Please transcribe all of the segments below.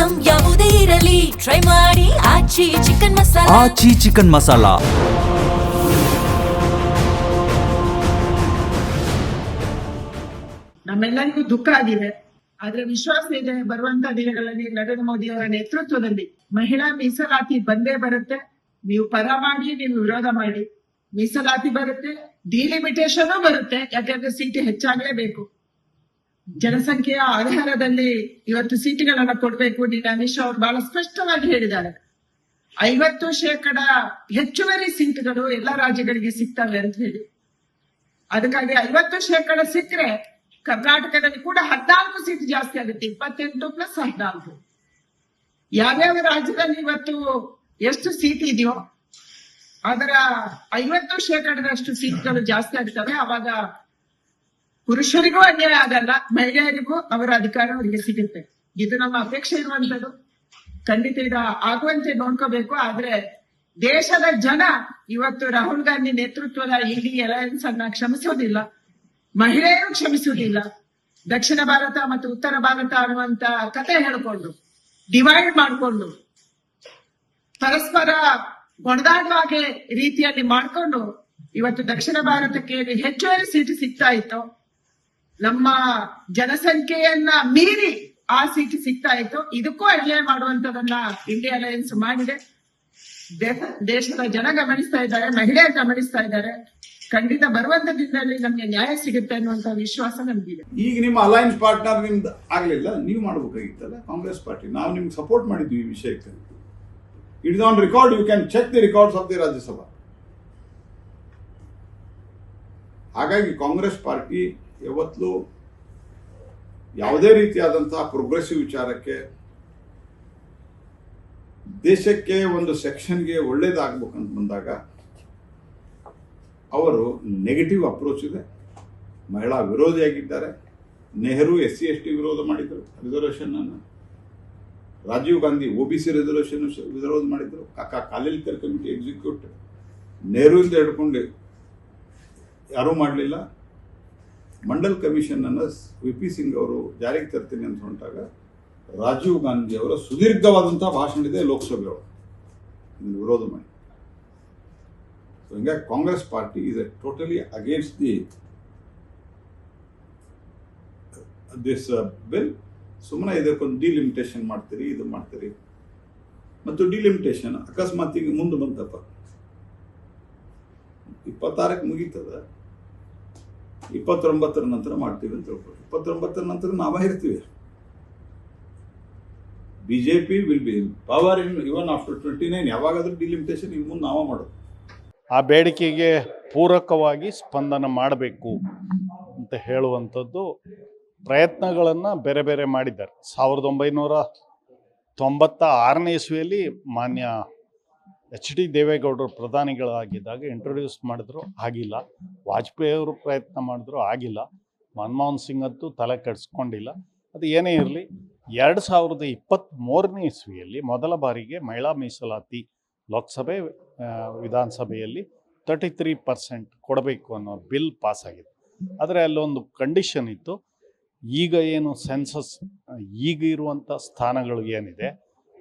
Item ಯಾವುದೇ ಇರಲಿ try ಮಾಡಿ ಆಚಿ ಚಿಕನ್ ಮಸಾಲಾ. ಆಚಿ ಚಿಕನ್ ಮಸಾಲಾ. ನಮ್ಮೆಲ್ಲರಿಗೂ ದುಃಖ ಆಗಿದೆ, ಆದ್ರೆ ವಿಶ್ವಾಸ ಇದೆ ಬರುವಂತ ದಿನಗಳಲ್ಲಿ ನರೇಂದ್ರ ಮೋದಿ ಅವರ ನೇತೃತ್ವದಲ್ಲಿ ಮಹಿಳಾ ಮೀಸಲಾತಿ ಬಂದೇ ಬರುತ್ತೆ. ನೀವು ಪರ ಮಾಡಿ, ನೀವು ವಿರೋಧ ಮಾಡಿ, ಮೀಸಲಾತಿ ಬರುತ್ತೆ, ಡಿಲಿಮಿಟೇಷನ್ ಬರುತ್ತೆ. ಯಾಕಂದ್ರೆ ಸೀಟ್ ಹೆಚ್ಚಾಗಲೇಬೇಕು. ಜನಸಂಖ್ಯೆಯ ಆಧಾರದಲ್ಲಿ ಇವತ್ತು ಸೀಟುಗಳನ್ನ ಕೊಡ್ಬೇಕು. ಅಮಿತ್ ಶಾ ಅವರು ಬಹಳ ಸ್ಪಷ್ಟವಾಗಿ ಹೇಳಿದ್ದಾರೆ, 50% ಹೆಚ್ಚುವರಿ ಸೀಟುಗಳು ಎಲ್ಲಾ ರಾಜ್ಯಗಳಿಗೆ ಸಿಗ್ತವೆ ಅಂತ ಹೇಳಿ. ಅದಕ್ಕಾಗಿ 50% ಸಿಕ್ಕರೆ ಕರ್ನಾಟಕದಲ್ಲಿ ಕೂಡ 14 ಸೀಟ್ ಜಾಸ್ತಿ ಆಗುತ್ತೆ. 28 + 14. ಯಾವ್ಯಾವ ರಾಜ್ಯದಲ್ಲಿ ಇವತ್ತು ಎಷ್ಟು ಸೀಟ್ ಇದೆಯೋ ಅದರ 50%ರಷ್ಟು ಸೀಟ್ಗಳು ಜಾಸ್ತಿ ಆಗ್ತವೆ. ಅವಾಗ ಪುರುಷರಿಗೂ ಅನ್ಯಾಯ ಆಗಲ್ಲ, ಮಹಿಳೆಯರಿಗೂ ಅವರ ಅಧಿಕಾರ ಅವರಿಗೆ ಸಿಗುತ್ತೆ. ಇದು ನಮ್ಮ ಅಪೇಕ್ಷೆ ಇರುವಂತದ್ದು. ಖಂಡಿತ ಇದು ಆಗುವಂತೆ ನೋಡ್ಕೋಬೇಕು. ಆದ್ರೆ ದೇಶದ ಜನ ಇವತ್ತು ರಾಹುಲ್ ಗಾಂಧಿ ನೇತೃತ್ವದ ಇಡೀ ಅಲಯನ್ಸ್ ಅನ್ನ ಕ್ಷಮಿಸೋದಿಲ್ಲ, ಮಹಿಳೆಯರು ಕ್ಷಮಿಸುವುದಿಲ್ಲ. ದಕ್ಷಿಣ ಭಾರತ ಮತ್ತು ಉತ್ತರ ಭಾರತ ಅನ್ನುವಂತ ಕತೆ ಹೇಳ್ಕೊಂಡು ಡಿವೈಡ್ ಮಾಡಿಕೊಂಡು ಪರಸ್ಪರ ಹೊಡೆದಾಡುವ ರೀತಿಯಲ್ಲಿ ಮಾಡಿಕೊಂಡು ಇವತ್ತು ದಕ್ಷಿಣ ಭಾರತಕ್ಕೆ ಹೆಚ್ಚುವರಿ ಸೀಟು ಸಿಗ್ತಾ ಇತ್ತು. ನಮ್ಮ ಜನಸಂಖ್ಯೆಯನ್ನ ಮೀರಿ ಆ ಸೀಟು ಸಿಗ್ತಾ ಇತ್ತು. ಇದಕ್ಕೂ ಅನ್ಯಾಯ ಮಾಡುವಂತದನ್ನ ಇಂಡಿಯಾ ಅಲಯನ್ಸ್ ಮಾಡಿದೆ. ದೇಶದ ಜನ ಗಮನಿಸ್ತಾ ಇದ್ದಾರೆ, ಮಹಿಳೆಯರು ಗಮನಿಸ್ತಾ ಇದ್ದಾರೆ. ಖಂಡಿತ ಬರುವಂತ ದಿನದಲ್ಲಿ ನಮ್ಗೆ ನ್ಯಾಯ ಸಿಗುತ್ತೆ ಅನ್ನುವಂತ ವಿಶ್ವಾಸ ನಮ್ಗಿದೆ. ಈಗ ನಿಮ್ಮ ಅಲಯನ್ಸ್ ಪಾರ್ಟ್ನರ್ ನಿಮ್ದು ಆಗ್ಲಿಲ್ಲ, ನೀವು ಮಾಡಬೇಕಾಗಿತ್ತಲ್ಲ ಕಾಂಗ್ರೆಸ್ ಪಾರ್ಟಿ. ನಾವು ನಿಮ್ಗೆ ಸಪೋರ್ಟ್ ಮಾಡಿದ್ವಿ ಈ ವಿಷಯಕ್ಕೆ. It is on record, you can check the records of the Rajya Sabha. ಹಾಗಾಗಿ ಕಾಂಗ್ರೆಸ್ ಪಾರ್ಟಿ ಯಾವತ್ತೂ ಯಾವುದೇ ರೀತಿಯಾದಂತಹ ಪ್ರೋಗ್ರೆಸಿವ್ ವಿಚಾರಕ್ಕೆ, ದೇಶಕ್ಕೆ ಒಂದು ಸೆಕ್ಷನ್ಗೆ ಒಳ್ಳೇದಾಗಬೇಕಂತ ಬಂದಾಗ ಅವರು ನೆಗೆಟಿವ್ ಅಪ್ರೋಚ್ ಇದೆ. ಮಹಿಳಾ ವಿರೋಧಿಯಾಗಿದ್ದಾರೆ. ನೆಹರು SC/ST ವಿರೋಧ ಮಾಡಿದರು ರಿಸರ್ವೇಷನ್ ಅನ್ನು. ರಾಜೀವ್ ಗಾಂಧಿ OBC ರಿಸರ್ವೇಷನ್ ವಿರೋಧ ಮಾಡಿದರು. ಕಾಕಾ ಕಾಲೇಲ್ಕರ್ ಕಮಿಟಿ ಎಕ್ಸಿಕ್ಯೂಟಿವ್ ನೆಹರುವಿಂದ ಹಿಡ್ಕೊಂಡು ಯಾರೂ ಮಾಡಲಿಲ್ಲ. ಮಂಡಲ್ ಕಮಿಷನ್ ಅನ್ನು VP ಸಿಂಗ್ ಅವರು ಜಾರಿಗೆ ತರ್ತೀನಿ ಅಂತ ಹೊಂಟಾಗ ರಾಜೀವ್ ಗಾಂಧಿ ಅವರ ಸುದೀರ್ಘವಾದಂತಹ ಭಾಷಣ ಇದೆ ಲೋಕಸಭೆ ಒಳಗೆ ವಿರೋಧ ಮಾಡಿ. ಹಿಂಗಾಗಿ Congress party is totally against this bill. ಸುಮ್ಮನೆ ಇದಕ್ಕೊಂದು ಡಿಲಿಮಿಟೇಷನ್ ಮಾಡ್ತೀರಿ, ಇದು ಮಾಡ್ತೀರಿ. ಮತ್ತು ಡಿಲಿಮಿಟೇಷನ್ ಅಕಸ್ಮಾತ್ ಈಗ ಮುಂದೆ ಬಂತಪ್ಪ, 26ಕ್ಕೆ ಮುಗೀತದ, 29ರ ನಂತರ ಮಾಡ್ತೀವಿ ಅಂತ ಹೇಳ್ಬೋದು. 29ರ ನಂತರ ನಾವೇ ಇರ್ತೀವಿ. BJP will be in power in even after 29. ಯಾವಾಗಾದ್ರೂ ಡಿಲಿಮಿಟೇಷನ್ ಇನ್ನು ಮುಂದೆ ನಾವೇ ಮಾಡೋದು. ಆ ಬೇಡಿಕೆಗೆ ಪೂರಕವಾಗಿ ಸ್ಪಂದನ ಮಾಡಬೇಕು ಅಂತ ಹೇಳುವಂಥದ್ದು ಪ್ರಯತ್ನಗಳನ್ನು ಬೇರೆ ಬೇರೆ ಮಾಡಿದ್ದಾರೆ. 1996ನೇ ಇಸ್ವಿಯಲ್ಲಿ ಮಾನ್ಯ HD ದೇವೇಗೌಡರು ಪ್ರಧಾನಿಗಳಾಗಿದ್ದಾಗ ಇಂಟ್ರೊಡ್ಯೂಸ್ ಮಾಡಿದ್ರು, ಆಗಿಲ್ಲ. ವಾಜಪೇಯಿ ಅವರು ಪ್ರಯತ್ನ ಮಾಡಿದ್ರು, ಆಗಿಲ್ಲ. ಮನಮೋಹನ್ ಸಿಂಗ್ ಅಂತೂ ತಲೆ ಕೆಡಿಸ್ಕೊಂಡಿಲ್ಲ. ಅದು ಏನೇ ಇರಲಿ, 2023ನೇ ಇಸ್ವಿಯಲ್ಲಿ ಮೊದಲ ಬಾರಿಗೆ ಮಹಿಳಾ ಮೀಸಲಾತಿ ಲೋಕಸಭೆ ವಿಧಾನಸಭೆಯಲ್ಲಿ 33% ಕೊಡಬೇಕು ಅನ್ನೋ ಬಿಲ್ ಪಾಸ್ ಆಗಿದೆ. ಆದರೆ ಅಲ್ಲೊಂದು ಕಂಡೀಷನ್ ಇತ್ತು. ಈಗ ಏನು ಸೆನ್ಸಸ್ ಈಗ ಇರುವಂಥ ಸ್ಥಾನಗಳು ಏನಿದೆ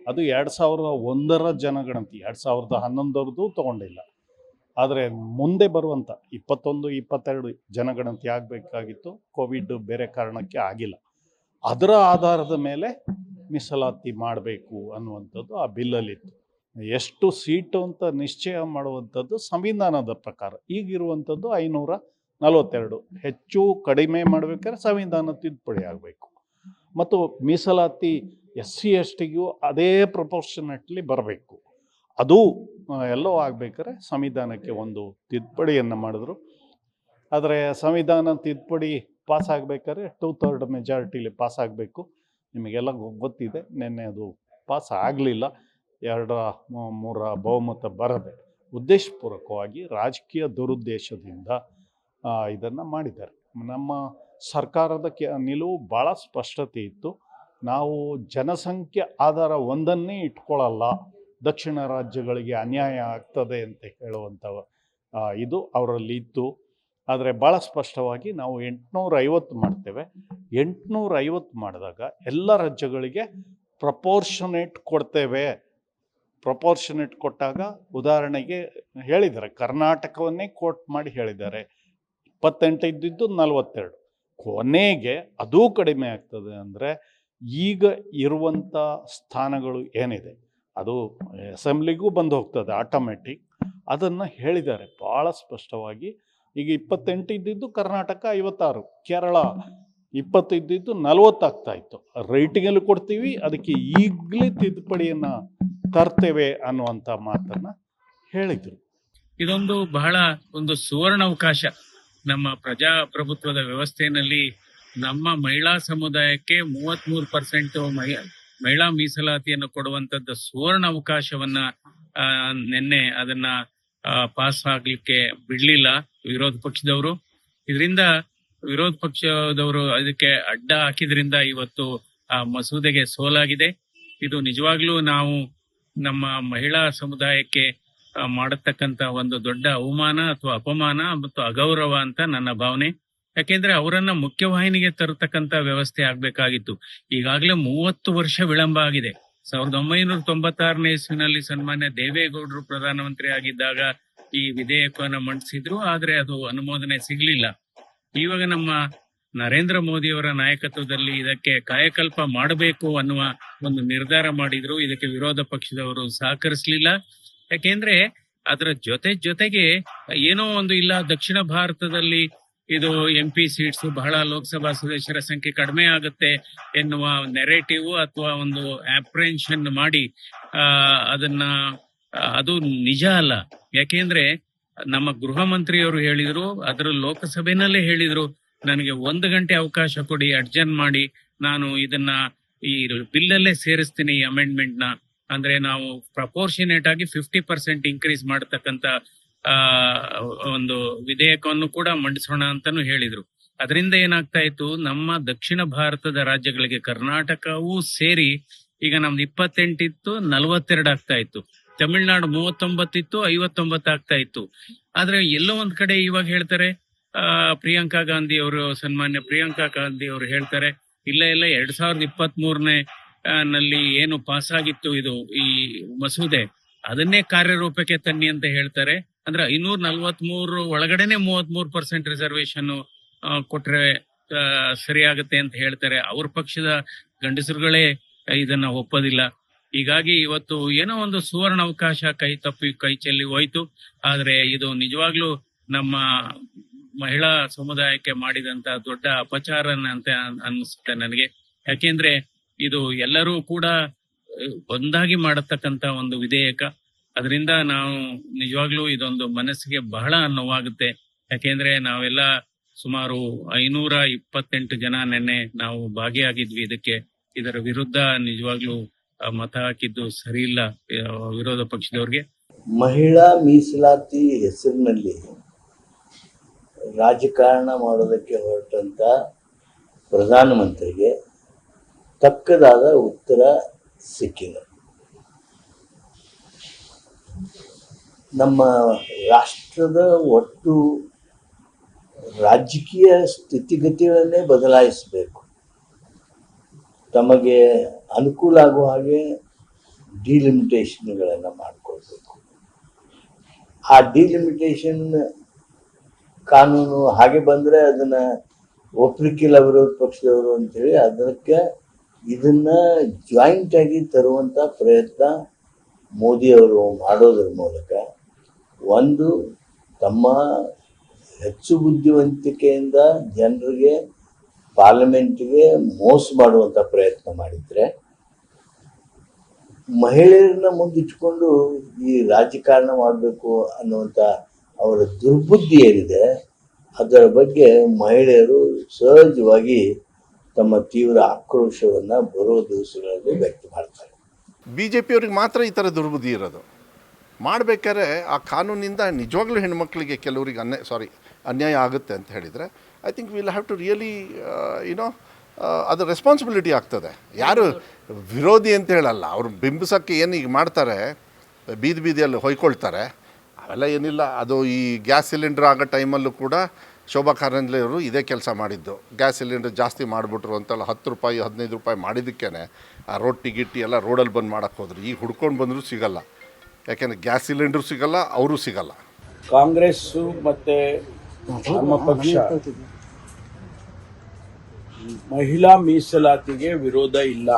ಅದು 2001ರ ಜನಗಣತಿ 2011ರದ್ದು ತಗೊಂಡಿಲ್ಲ. ಆದರೆ ಮುಂದೆ ಬರುವಂಥ 21-22 ಜನಗಣತಿ ಆಗಬೇಕಾಗಿತ್ತು. ಕೋವಿಡ್ ಬೇರೆ ಕಾರಣಕ್ಕೆ ಆಗಿಲ್ಲ. ಅದರ ಆಧಾರದ ಮೇಲೆ ಮೀಸಲಾತಿ ಮಾಡಬೇಕು ಅನ್ನುವಂಥದ್ದು ಆ ಬಿಲ್ಲಲ್ಲಿತ್ತು. ಎಷ್ಟು ಸೀಟು ಅಂತ ನಿಶ್ಚಯ ಮಾಡುವಂಥದ್ದು ಸಂವಿಧಾನದ ಪ್ರಕಾರ. ಈಗಿರುವಂಥದ್ದು 542. ಹೆಚ್ಚು ಕಡಿಮೆ ಮಾಡಬೇಕಾದ್ರೆ ಸಂವಿಧಾನ ತಿದ್ದುಪಡಿ ಆಗಬೇಕು. ಮತ್ತು ಮೀಸಲಾತಿ SC/STಗೂ ಅದೇ ಪ್ರಪೋರ್ಷನೇಟ್ಲಿ ಬರಬೇಕು. ಅದು ಎಲ್ಲೋ ಆಗಬೇಕಾದ್ರೆ ಸಂವಿಧಾನಕ್ಕೆ ಒಂದು ತಿದ್ದುಪಡಿಯನ್ನು ಮಾಡಿದ್ರು. ಆದರೆ ಸಂವಿಧಾನ ತಿದ್ದುಪಡಿ ಪಾಸ್ ಆಗಬೇಕಾದ್ರೆ 2/3 ಮೆಜಾರಿಟಿಲಿ ಪಾಸ್ ಆಗಬೇಕು. ನಿಮಗೆಲ್ಲ ಗೊತ್ತಿದೆ, ನಿನ್ನೆ ಅದು ಪಾಸ್ ಆಗಲಿಲ್ಲ. 2/3 ಬಹುಮತ ಬರದೆ ಉದ್ದೇಶಪೂರ್ವಕವಾಗಿ ರಾಜಕೀಯ ದುರುದ್ದೇಶದಿಂದ ಇದನ್ನು ಮಾಡಿದ್ದಾರೆ. ನಮ್ಮ ಸರ್ಕಾರದ ನಿಲುವು ಭಾಳ ಸ್ಪಷ್ಟತೆ ಇತ್ತು. ನಾವು ಜನಸಂಖ್ಯೆ ಆಧಾರ ಒಂದನ್ನೇ ಇಟ್ಕೊಳ್ಳಲ್ಲ, ದಕ್ಷಿಣ ರಾಜ್ಯಗಳಿಗೆ ಅನ್ಯಾಯ ಆಗ್ತದೆ ಅಂತ ಹೇಳುವಂಥ ಇದು ಅವರಲ್ಲಿ ಇತ್ತು. ಆದರೆ ಭಾಳ ಸ್ಪಷ್ಟವಾಗಿ ನಾವು 850 ಮಾಡ್ತೇವೆ. 850 ಮಾಡಿದಾಗ ಎಲ್ಲ ರಾಜ್ಯಗಳಿಗೆ ಪ್ರಪೋರ್ಷನೇಟ್ ಕೊಡ್ತೇವೆ. ಪ್ರಪೋರ್ಷನೇಟ್ ಕೊಟ್ಟಾಗ ಉದಾಹರಣೆಗೆ ಹೇಳಿದ್ದಾರೆ, ಕರ್ನಾಟಕವನ್ನೇ ಕೋಟ್ ಮಾಡಿ ಹೇಳಿದ್ದಾರೆ. 28 ಇದ್ದಿದ್ದು 42, ಕೊನೆಗೆ ಅದೂ ಕಡಿಮೆ ಆಗ್ತದೆ. ಅಂದರೆ ಈಗ ಇರುವಂಥ ಸ್ಥಾನಗಳು ಏನಿದೆ ಅದು ಅಸೆಂಬ್ಲಿಗೂ ಬಂದು ಹೋಗ್ತದೆ ಆಟೋಮೆಟಿಕ್. ಅದನ್ನು ಹೇಳಿದ್ದಾರೆ ಭಾಳ ಸ್ಪಷ್ಟವಾಗಿ. ಈಗ 28 ಇದ್ದಿದ್ದು ಕರ್ನಾಟಕ 56, ಕೇರಳ 20 ಇದ್ದಿದ್ದು 40 ಆಗ್ತಾಯಿತ್ತು. ರೈಟಿಂಗಲ್ಲಿ ಕೊಡ್ತೀವಿ, ಅದಕ್ಕೆ ಈಗಲೇ ತಿದ್ದುಪಡಿಯನ್ನು ತರ್ತೇವೆ ಅನ್ನುವಂಥ ಮಾತನ್ನು ಹೇಳಿದರು. ಇದೊಂದು ಬಹಳ ಒಂದು ಸುವರ್ಣಾವಕಾಶ ನಮ್ಮ ಪ್ರಜಾಪ್ರಭುತ್ವದ ವ್ಯವಸ್ಥೆಯಲ್ಲಿ. ನಮ್ಮ ಮಹಿಳಾ ಸಮುದಾಯಕ್ಕೆ 33% ಮಹಿಳಾ ಮೀಸಲಾತಿಯನ್ನು ಕೊಡುವಂತದ್ದು ಸುವರ್ಣ ಅವಕಾಶವನ್ನ ನಿನ್ನೆ ಅದನ್ನ ಪಾಸ್ ಆಗ್ಲಿಕ್ಕೆ ಬಿಡ್ಲಿಲ್ಲ ವಿರೋಧ ಪಕ್ಷದವರು. ಇದರಿಂದ ವಿರೋಧ ಪಕ್ಷದವರು ಅದಕ್ಕೆ ಅಡ್ಡ ಹಾಕಿದ್ರಿಂದ ಇವತ್ತು ಆ ಮಸೂದೆಗೆ ಸೋಲಾಗಿದೆ. ಇದು ನಿಜವಾಗ್ಲೂ ನಾವು ನಮ್ಮ ಮಹಿಳಾ ಸಮುದಾಯಕ್ಕೆ ಮಾಡತಕ್ಕಂತ ಒಂದು ದೊಡ್ಡ ಅವಮಾನ ಅಥವಾ ಅಪಮಾನ ಮತ್ತು ಅಗೌರವ ಅಂತ ನನ್ನ ಭಾವನೆ. ಯಾಕೆಂದ್ರೆ ಅವರನ್ನ ಮುಖ್ಯವಾಹಿನಿಗೆ ತರತಕ್ಕಂತ ವ್ಯವಸ್ಥೆ ಆಗ್ಬೇಕಾಗಿತ್ತು. ಈಗಾಗಲೇ 30 ವರ್ಷ ವಿಳಂಬ ಆಗಿದೆ. 1996ನೇ ಇಸ್ವಿನಲ್ಲಿ ಸನ್ಮಾನ್ಯ ದೇವೇಗೌಡರು ಪ್ರಧಾನಮಂತ್ರಿ ಆಗಿದ್ದಾಗ ಈ ವಿಧೇಯಕವನ್ನು ಮಂಡಿಸಿದ್ರು, ಆದ್ರೆ ಅದು ಅನುಮೋದನೆ ಸಿಗ್ಲಿಲ್ಲ. ಇವಾಗ ನಮ್ಮ ನರೇಂದ್ರ ಮೋದಿಯವರ ನಾಯಕತ್ವದಲ್ಲಿ ಇದಕ್ಕೆ ಕಾಯಕಲ್ಪ ಮಾಡಬೇಕು ಅನ್ನುವ ಒಂದು ನಿರ್ಧಾರ ಮಾಡಿದ್ರು. ಇದಕ್ಕೆ ವಿರೋಧ ಪಕ್ಷದವರು ಸಹಕರಿಸಲಿಲ್ಲ. ಯಾಕೆಂದ್ರೆ ಅದರ ಜೊತೆಗೆ ಏನೋ ಒಂದು ಇಲ್ಲ, ದಕ್ಷಿಣ ಭಾರತದಲ್ಲಿ ಇದು MP ಸೀಟ್ಸ್ ಬಹಳ ಲೋಕಸಭಾ ಸದಸ್ಯರ ಸಂಖ್ಯೆ ಕಡಿಮೆ ಆಗುತ್ತೆ ಎನ್ನುವ ನೆರೇಟಿವ್ ಅಥವಾ ಒಂದು ಆಪ್ರೆನ್ಷನ್ ಮಾಡಿ ಅದು ನಿಜ ಅಲ್ಲ. ಯಾಕೆಂದ್ರೆ ನಮ್ಮ ಗೃಹ ಮಂತ್ರಿಯವರು ಹೇಳಿದ್ರು, ಅದರ ಲೋಕಸಭೆನಲ್ಲೇ ಹೇಳಿದ್ರು, ನನಗೆ 1 ಗಂಟೆ ಅವಕಾಶ ಕೊಡಿ, ಅಡ್ಜರ್ನ್ ಮಾಡಿ, ನಾನು ಇದನ್ನ ಈ ಬಿಲ್ಲಲ್ಲೇ ಸೇರಿಸ್ತೀನಿ ಈ ಅಮೆಂಡ್ಮೆಂಟ್ ನ. ಅಂದ್ರೆ ನಾವು ಪ್ರಪೋರ್ಷನೇಟ್ ಆಗಿ 50% ಇನ್ಕ್ರೀಸ್ ಮಾಡತಕ್ಕಂತ ಒಂದು ವಿಧೇಯಕವನ್ನು ಕೂಡ ಮಂಡಿಸೋಣ ಅಂತಾನು ಹೇಳಿದ್ರು. ಅದರಿಂದ ಏನಾಗ್ತಾ ಇತ್ತು, ನಮ್ಮ ದಕ್ಷಿಣ ಭಾರತದ ರಾಜ್ಯಗಳಿಗೆ ಕರ್ನಾಟಕವೂ ಸೇರಿ ಈಗ ನಮ್ದು 28 ಇತ್ತು, 42 ಆಗ್ತಾ ಇತ್ತು. ತಮಿಳುನಾಡು 39 ಇತ್ತು, 59 ಆಗ್ತಾ ಇತ್ತು. ಆದ್ರೆ ಎಲ್ಲೋ ಒಂದ್ ಕಡೆ ಇವಾಗ ಹೇಳ್ತಾರೆ, ಪ್ರಿಯಾಂಕಾ ಗಾಂಧಿ ಅವರು, ಸನ್ಮಾನ್ಯ ಪ್ರಿಯಾಂಕಾ ಗಾಂಧಿ ಅವರು ಹೇಳ್ತಾರೆ, ಇಲ್ಲ 2023ನೇ ನಲ್ಲಿ ಏನು ಪಾಸ್ ಆಗಿತ್ತು ಇದು ಈ ಮಸೂದೆ, ಅದನ್ನೇ ಕಾರ್ಯರೂಪಕ್ಕೆ ತನ್ನಿ ಅಂತ ಹೇಳ್ತಾರೆ. ಅಂದ್ರೆ 543 ಒಳಗಡೆನೆ 33% ರಿಸರ್ವೇಶನ್ ಕೊಟ್ರೆ ಸರಿಯಾಗತ್ತೆ ಅಂತ ಹೇಳ್ತಾರೆ. ಅವ್ರ ಪಕ್ಷದ ಗಂಡಸರುಗಳೇ ಇದನ್ನ ಒಪ್ಪೋದಿಲ್ಲ. ಹೀಗಾಗಿ ಇವತ್ತು ಏನೋ ಒಂದು ಸುವರ್ಣ ಅವಕಾಶ ಕೈ ಚೆಲ್ಲಿ ಹೋಯ್ತು. ಆದ್ರೆ ಇದು ನಿಜವಾಗ್ಲೂ ನಮ್ಮ ಮಹಿಳಾ ಸಮುದಾಯಕ್ಕೆ ಮಾಡಿದಂತ ದೊಡ್ಡ ಅಪಚಾರ ಅಂತ ಅನಿಸುತ್ತೆ ನನಗೆ. ಯಾಕೆಂದ್ರೆ ಇದು ಎಲ್ಲರೂ ಕೂಡ ಒಂದಾಗಿ ಮಾಡತಕ್ಕಂತ ಒಂದು ವಿಧೇಯಕ. ಅದರಿಂದ ನಾವು ನಿಜವಾಗ್ಲೂ ಇದೊಂದು ಮನಸ್ಸಿಗೆ ಬಹಳ ನೋವಾಗುತ್ತೆ. ಯಾಕೆಂದ್ರೆ ನಾವೆಲ್ಲ ಸುಮಾರು 528 ಜನ ನಿನ್ನೆ ನಾವು ಭಾಗಿಯಾಗಿದ್ವಿ ಇದರ ವಿರುದ್ಧ ನಿಜವಾಗ್ಲೂ ಮತ ಹಾಕಿದ್ದು ಸರಿ ಇಲ್ಲ ವಿರೋಧ ಪಕ್ಷದವ್ರಿಗೆ. ಮಹಿಳಾ ಮೀಸಲಾತಿ ಹೆಸರಿನಲ್ಲಿ ರಾಜಕಾರಣ ಮಾಡೋದಕ್ಕೆ ಹೊರಟಂತ ಪ್ರಧಾನಮಂತ್ರಿಗೆ ತಕ್ಕದಾದ ಉತ್ತರ ಸಿಕ್ಕಿದೆ. ನಮ್ಮ ರಾಷ್ಟ್ರದ ಒಟ್ಟು ರಾಜಕೀಯ ಸ್ಥಿತಿಗತಿಗಳನ್ನೇ ಬದಲಾಯಿಸಬೇಕು. ತಮಗೆ ಅನುಕೂಲ ಆಗುವ ಹಾಗೆ ಡಿಲಿಮಿಟೇಷನ್ಗಳನ್ನು ಮಾಡಿಕೊಳ್ಬೇಕು. ಆ ಡಿಲಿಮಿಟೇಷನ್ ಕಾನೂನು ಹಾಗೆ ಬಂದರೆ ಅದನ್ನು ಒಪ್ಪಲಿಕ್ಕಿಲ್ಲ ವಿರೋಧ ಪಕ್ಷದವರು ಅಂತೇಳಿ ಅದಕ್ಕೆ ಇದನ್ನ ಜಾಯಿಂಟ್ ಆಗಿ ತರುವಂಥ ಪ್ರಯತ್ನ ಮೋದಿಯವರು ಮಾಡೋದ್ರ ಮೂಲಕ ಒಂದು ತಮ್ಮ ಹೆಚ್ಚು ಬುದ್ಧಿವಂತಿಕೆಯಿಂದ ಜನರಿಗೆ ಪಾರ್ಲಿಮೆಂಟ್ಗೆ ಮೋಸ ಮಾಡುವಂಥ ಪ್ರಯತ್ನ ಮಾಡಿದರೆ, ಮಹಿಳೆಯರನ್ನ ಮುಂದಿಟ್ಕೊಂಡು ಈ ರಾಜಕಾರಣ ಮಾಡಬೇಕು ಅನ್ನುವಂಥ ಅವರ ದುರ್ಬುದ್ಧಿ ಏನಿದೆ ಅದರ ಬಗ್ಗೆ ಮಹಿಳೆಯರು ಸಹಜವಾಗಿ ತಮ್ಮ ತೀವ್ರ ಆಕ್ರೋಶವನ್ನು ಬರೋ ದಿವಸಗಳಲ್ಲಿ ವ್ಯಕ್ತ ಮಾಡ್ತಾರೆ. BJP-ಅವ್ರಿಗೆ ಮಾತ್ರ ಈ ಥರ ದುರ್ಬುದ್ಧಿ ಇರೋದು. ಮಾಡಬೇಕಾದ್ರೆ ಆ ಕಾನೂನಿಂದ ನಿಜವಾಗ್ಲೂ ಹೆಣ್ಮಕ್ಳಿಗೆ ಕೆಲವರಿಗೆ ಅನ್ಯಾಯ ಆಗುತ್ತೆ ಅಂತ ಹೇಳಿದರೆ I think will have to really ಅದು ರೆಸ್ಪಾನ್ಸಿಬಿಲಿಟಿ ಆಗ್ತದೆ. ಯಾರು ವಿರೋಧಿ ಅಂತ ಹೇಳಲ್ಲ, ಅವರು ಬಿಂಬಿಸೋಕ್ಕೆ ಏನು ಈಗ ಮಾಡ್ತಾರೆ, ಬೀದಿಯಲ್ಲಿ ಹೊಯ್ಕೊಳ್ತಾರೆ, ಅವೆಲ್ಲ ಏನಿಲ್ಲ. ಅದು ಈ ಗ್ಯಾಸ್ ಸಿಲಿಂಡರ್ ಆಗೋ ಟೈಮಲ್ಲೂ ಕೂಡ ಶೋಭಾ ಕಾರಂದ್ಲೆ ಅವರು ಇದೇ ಕೆಲಸ ಮಾಡಿದ್ದು. ಗ್ಯಾಸ್ ಸಿಲಿಂಡರ್ ಜಾಸ್ತಿ ಮಾಡಿಬಿಟ್ರು ಅಂತಲ್ಲ, 10 ರೂಪಾಯಿ 15 ರೂಪಾಯಿ ಮಾಡಿದ್ದಕ್ಕೇ ಆ ರೊಟ್ಟಿ ಗಿಟ್ಟಿ ಎಲ್ಲ ರೋಡಲ್ಲಿ ಬಂದು ಮಾಡೋಕ್ಕೆ ಹೋದ್ರು. ಈಗ ಹುಡ್ಕೊಂಡು ಬಂದರೂ ಸಿಗಲ್ಲ, ಯಾಕೆಂದರೆ ಗ್ಯಾಸ್ ಸಿಲಿಂಡರ್ ಸಿಗಲ್ಲ, ಅವರು ಸಿಗಲ್ಲ. ಕಾಂಗ್ರೆಸ್ಸು ಮತ್ತು ನಮ್ಮ ಪಕ್ಷ ಮಹಿಳಾ ಮೀಸಲಾತಿಗೆ ವಿರೋಧ ಇಲ್ಲ.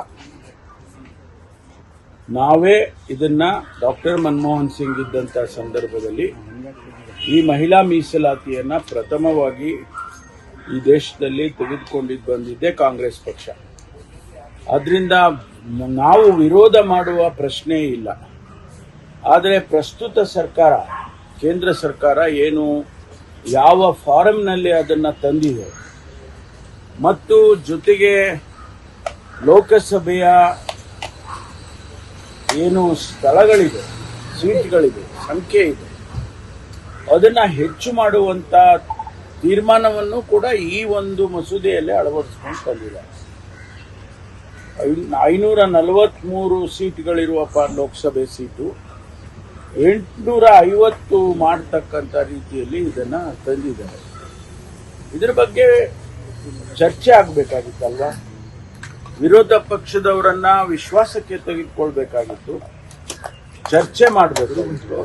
ನಾವೇ ಇದನ್ನ ಡಾಕ್ಟರ್ ಮನಮೋಹನ್ ಸಿಂಗ್ ಇದ್ದಂಥ ಸಂದರ್ಭದಲ್ಲಿ ಈ ಮಹಿಳಾ ಮೀಸಲಾತಿಯನ್ನ ಪ್ರಥಮವಾಗಿ ಈ ದೇಶದಲ್ಲಿ ತೆಗೆದುಕೊಂಡಿದ್ದು ಬಂದಿದ್ದೆ ಕಾಂಗ್ರೆಸ್ ಪಕ್ಷ. ಅದರಿಂದ ನಾವು ವಿರೋಧ ಮಾಡುವ ಪ್ರಶ್ನೆ ಇಲ್ಲ. ಆದರೆ ಪ್ರಸ್ತುತ ಸರ್ಕಾರ, ಕೇಂದ್ರ ಸರ್ಕಾರ ಏನು ಯಾವ ಫಾರಂನಲ್ಲಿ ಅದನ್ನು ತಂದಿದೆ ಮತ್ತು ಜೊತೆಗೆ ಲೋಕಸಭೆಯ ಏನು ಸ್ಥಳಗಳಿದೆ, ಸೀಟ್ಗಳಿದೆ, ಸಂಖ್ಯೆ ಇದೆ, ಅದನ್ನು ಹೆಚ್ಚು ಮಾಡುವಂಥ ತೀರ್ಮಾನವನ್ನು ಕೂಡ ಈ ಒಂದು ಮಸೂದೆಯಲ್ಲಿ ಅಳವಡಿಸ್ಕೊಂಡು ತಂದಿದ್ದಾರೆ. 543 ಸೀಟ್ಗಳಿರುವ ಲೋಕಸಭೆ ಸೀಟು 850 ಮಾಡತಕ್ಕಂಥ ರೀತಿಯಲ್ಲಿ ಇದನ್ನು ತಂದಿದ್ದಾರೆ. ಇದರ ಬಗ್ಗೆ ಚರ್ಚೆ ಆಗಬೇಕಾಗಿತ್ತಲ್ವಾ? ವಿರೋಧ ಪಕ್ಷದವರನ್ನ ವಿಶ್ವಾಸಕ್ಕೆ ತೆಗೆದುಕೊಳ್ಬೇಕಾಗಿತ್ತು, ಚರ್ಚೆ ಮಾಡಬೇಕಾಗಿತ್ತು.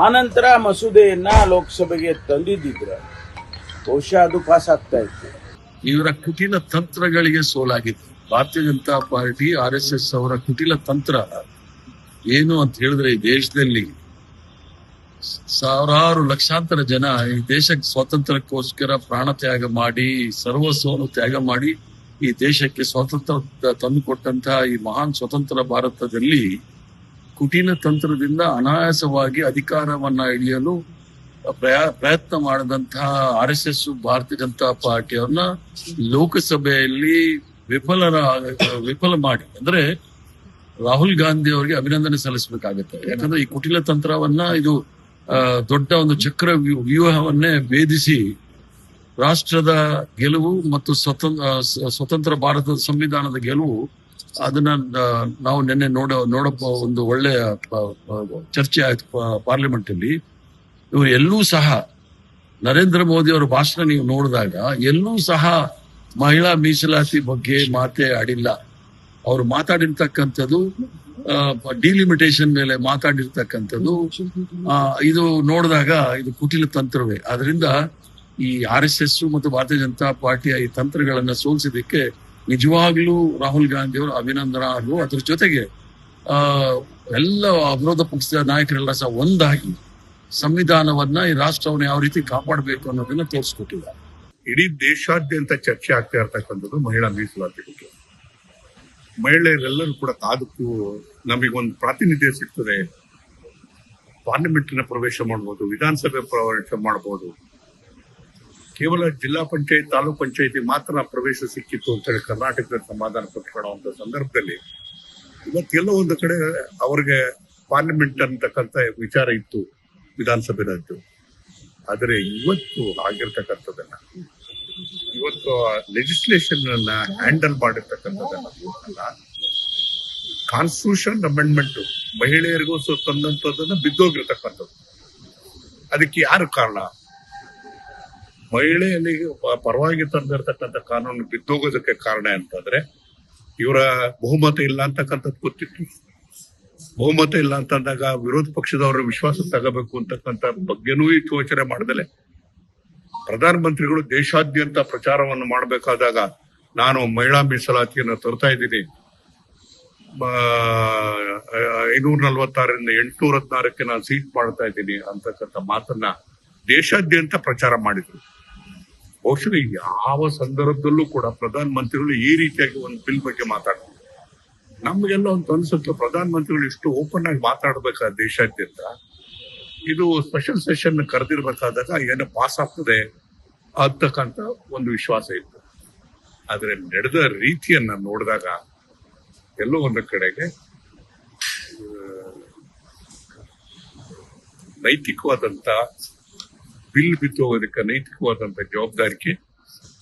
ಆನಂತರ ಮಸೂದೆಯನ್ನ ಲೋಕಸಭೆಗೆ ತಂದಿದ್ದಿದ್ರೆ ಬಹುಶಃ ಅದು ಪಾಸ್ ಆಗ್ತಾ ಇತ್ತು. ಇವರ ಕುಟಿಲ ತಂತ್ರಗಳಿಗೆ ಸೋಲಾಗಿತ್ತು ಭಾರತೀಯ ಜನತಾ ಪಾರ್ಟಿ, RSS ಅವರ ಕುಟಿಲ ತಂತ್ರ ಏನು ಅಂತ ಹೇಳಿದ್ರೆ, ಈ ದೇಶದಲ್ಲಿ ಸಾವಿರಾರು ಲಕ್ಷಾಂತರ ಜನ ಈ ದೇಶಕ್ಕೆ ಸ್ವಾತಂತ್ರ್ಯಕ್ಕೋಸ್ಕರ ಪ್ರಾಣ ತ್ಯಾಗ ಮಾಡಿ, ಸರ್ವಸ್ವವನ್ನು ತ್ಯಾಗ ಮಾಡಿ ಈ ದೇಶಕ್ಕೆ ಸ್ವಾತಂತ್ರ್ಯ ತಂದುಕೊಟ್ಟಂತಹ ಈ ಮಹಾನ್ ಸ್ವತಂತ್ರ ಭಾರತದಲ್ಲಿ ಕುಟಿಲ ತಂತ್ರದಿಂದ ಅನಾಯಾಸವಾಗಿ ಅಧಿಕಾರವನ್ನ ಹಿಡಿಯಲು ಪ್ರಯತ್ನ ಮಾಡಿದಂತಹ RSS ಭಾರತೀಯ ಜನತಾ ಪಾರ್ಟಿಯವ್ರನ್ನ ಲೋಕಸಭೆಯಲ್ಲಿ ವಿಫಲ ಮಾಡಿ, ಅಂದ್ರೆ ರಾಹುಲ್ ಗಾಂಧಿ ಅವರಿಗೆ ಅಭಿನಂದನೆ ಸಲ್ಲಿಸಬೇಕಾಗುತ್ತೆ. ಯಾಕಂದ್ರೆ ಈ ಕುಟಿಲ ತಂತ್ರವನ್ನ, ಇದು ದೊಡ್ಡ ಒಂದು ಚಕ್ರ ವ್ಯೂಹವನ್ನೇ ಭೇದಿಸಿ ರಾಷ್ಟ್ರದ ಗೆಲುವು ಮತ್ತು ಸ್ವತಂತ್ರ ಭಾರತದ ಸಂವಿಧಾನದ ಗೆಲುವು, ಅದನ್ನ ನಾವು ನಿನ್ನೆ ನೋಡಪ್ಪ ಒಂದು ಒಳ್ಳೆಯ ಚರ್ಚೆ ಆಯ್ತು ಪಾರ್ಲಿಮೆಂಟ್ ಅಲ್ಲಿ. ಇವರು ಎಲ್ಲೂ ಸಹ ನರೇಂದ್ರ ಮೋದಿ ಅವರ ಭಾಷಣ ನೀವು ನೋಡಿದಾಗ ಎಲ್ಲೂ ಸಹ ಮಹಿಳಾ ಮೀಸಲಾತಿ ಬಗ್ಗೆ ಮಾತೇ ಆಡಿಲ್ಲ. ಅವರು ಮಾತಾಡಿರ್ತಕ್ಕಂಥದ್ದು ಡಿಲಿಮಿಟೇಷನ್ ಮೇಲೆ ಮಾತಾಡಿರ್ತಕ್ಕಂಥದ್ದು. ಇದು ನೋಡಿದಾಗ ಇದು ಕುಟಿಲ ತಂತ್ರವೇ. ಆದ್ರಿಂದ ಈ RSS ಮತ್ತು ಭಾರತೀಯ ಜನತಾ ಪಾರ್ಟಿಯ ಈ ತಂತ್ರಗಳನ್ನ ಸೋಲಿಸಿದಕ್ಕೆ ನಿಜವಾಗ್ಲೂ ರಾಹುಲ್ ಗಾಂಧಿ ಅವರು ಅಭಿನಂದನಾರ್ಹರು. ಅದ್ರ ಜೊತೆಗೆ ಎಲ್ಲ ವಿರೋಧ ಪಕ್ಷದ ನಾಯಕರೆಲ್ಲ ಸಹ ಒಂದಾಗಿ ಸಂವಿಧಾನವನ್ನ, ಈ ರಾಷ್ಟ್ರವನ್ನು ಯಾವ ರೀತಿ ಕಾಪಾಡಬೇಕು ಅನ್ನೋದನ್ನ ತೋರಿಸ್ಕೊಟ್ಟಿದ್ದಾರೆ. ಇಡೀ ದೇಶಾದ್ಯಂತ ಚರ್ಚೆ ಆಗ್ತಾ ಇರ್ತಕ್ಕಂಥದ್ದು ಮಹಿಳಾ ಮೀಸಲಾತಿ ಬಗ್ಗೆ. ಮಹಿಳೆಯರೆಲ್ಲರೂ ಕೂಡ ಕಾದಕ್ಕೂ ನಮಗೊಂದು ಪ್ರಾತಿನಿಧ್ಯ ಸಿಗ್ತದೆ, ಪಾರ್ಲಿಮೆಂಟಿನ ಪ್ರವೇಶ ಮಾಡಬಹುದು, ವಿಧಾನಸಭೆ ಪ್ರವೇಶ ಮಾಡಬಹುದು. ಕೇವಲ ಜಿಲ್ಲಾ ಪಂಚಾಯತ್, ತಾಲೂಕ್ ಪಂಚಾಯತಿ ಮಾತ್ರ ಪ್ರವೇಶ ಸಿಕ್ಕಿತ್ತು ಅಂತೇಳಿ ಕರ್ನಾಟಕದಲ್ಲಿ ಸಮಾಧಾನ ಪಟ್ಕೊಳ್ಳುವಂತ ಸಂದರ್ಭದಲ್ಲಿ ಇವತ್ತೆಲ್ಲ ಒಂದು ಕಡೆ ಅವ್ರಿಗೆ ಪಾರ್ಲಿಮೆಂಟ್ ಅಂತಕ್ಕಂಥ ವಿಚಾರ ಇತ್ತು, ವಿಧಾನಸಭೆನದ್ದು. ಆದರೆ ಇವತ್ತು ಆಗಿರ್ತಕ್ಕಂಥದ್ದನ್ನ, ಇವತ್ತು ಲೆಜಿಸ್ಲೇಷನ್ ಅನ್ನ ಹ್ಯಾಂಡಲ್ ಮಾಡಿರ್ತಕ್ಕಂಥದ್ದನ್ನ, ಕಾನ್ಸ್ಟಿಟ್ಯೂಷನ್ ಅಮೆಂಡ್ಮೆಂಟ್ ಮಹಿಳೆಯರಿಗೂ ತಂದಂಥದ್ದನ್ನ ಬಿದ್ದೋಗಿರ್ತಕ್ಕಂಥದ್ದು. ಅದಕ್ಕೆ ಯಾರು ಕಾರಣ? ಮಹಿಳೆಯಲ್ಲಿ ಪರವಾಗಿ ತಂದಿರತಕ್ಕಂಥ ಕಾನೂನು ಬಿದ್ದೋಗೋದಕ್ಕೆ ಕಾರಣ ಅಂತಂದ್ರೆ ಇವರ ಬಹುಮತ ಇಲ್ಲ ಅಂತಕ್ಕಂಥದ್ದು ಗೊತ್ತಿತ್ತು. ಬಹುಮತ ಇಲ್ಲ ಅಂತಂದಾಗ ವಿರೋಧ ಪಕ್ಷದವರ ವಿಶ್ವಾಸ ತಗೋಬೇಕು ಅಂತಕ್ಕಂಥ ಬಗ್ಗೆನೂ ಯೋಚನೆ ಮಾಡದಲೆ ಪ್ರಧಾನಮಂತ್ರಿಗಳು ದೇಶಾದ್ಯಂತ ಪ್ರಚಾರವನ್ನು ಮಾಡಬೇಕಾದಾಗ ನಾನು ಮಹಿಳಾ ಮೀಸಲಾತಿಯನ್ನು ತರ್ತಾ ಇದ್ದೀನಿ, 546ರಿಂದ 816ಕ್ಕೆ ನಾನು ಸೀಟ್ ಮಾಡ್ತಾ ಇದ್ದೀನಿ ಅಂತಕ್ಕಂಥ ಮಾತನ್ನ ದೇಶಾದ್ಯಂತ ಪ್ರಚಾರ ಮಾಡಿದ್ರು. ಬಹುಶಃ ಯಾವ ಸಂದರ್ಭದಲ್ಲೂ ಕೂಡ ಪ್ರಧಾನ ಮಂತ್ರಿಗಳು ಈ ರೀತಿಯಾಗಿ ಒಂದು ಬಿಲ್ ಬಗ್ಗೆ ಮಾತಾಡ್ತಾರೆ. ನಮ್ಗೆಲ್ಲ ಒಂದು ಅನ್ಸುತ್ತೆ, ಪ್ರಧಾನ ಮಂತ್ರಿಗಳು ಇಷ್ಟು ಓಪನ್ ಆಗಿ ಮಾತಾಡ್ಬೇಕಾದ ದೇಶಾದ್ಯಂತ, ಇದು ಸ್ಪೆಷಲ್ ಸೆಷನ್ ಕರೆದಿರ್ಬೇಕಾದಾಗ ಏನೋ ಪಾಸ್ ಆಗ್ತದೆ ಅಂತಕ್ಕಂಥ ಒಂದು ವಿಶ್ವಾಸ ಇತ್ತು. ಆದ್ರೆ ನಡೆದ ರೀತಿಯನ್ನ ನೋಡಿದಾಗ ಎಲ್ಲೋ ಒಂದು ಕಡೆಗೆ ನೈತಿಕವಾದಂತ ಬಿಲ್ ಬಿದ್ದು ಹೋಗೋದಕ್ಕೆ ನೈತಿಕವಾದಂತ ಜವಾಬ್ದಾರಿಕೆ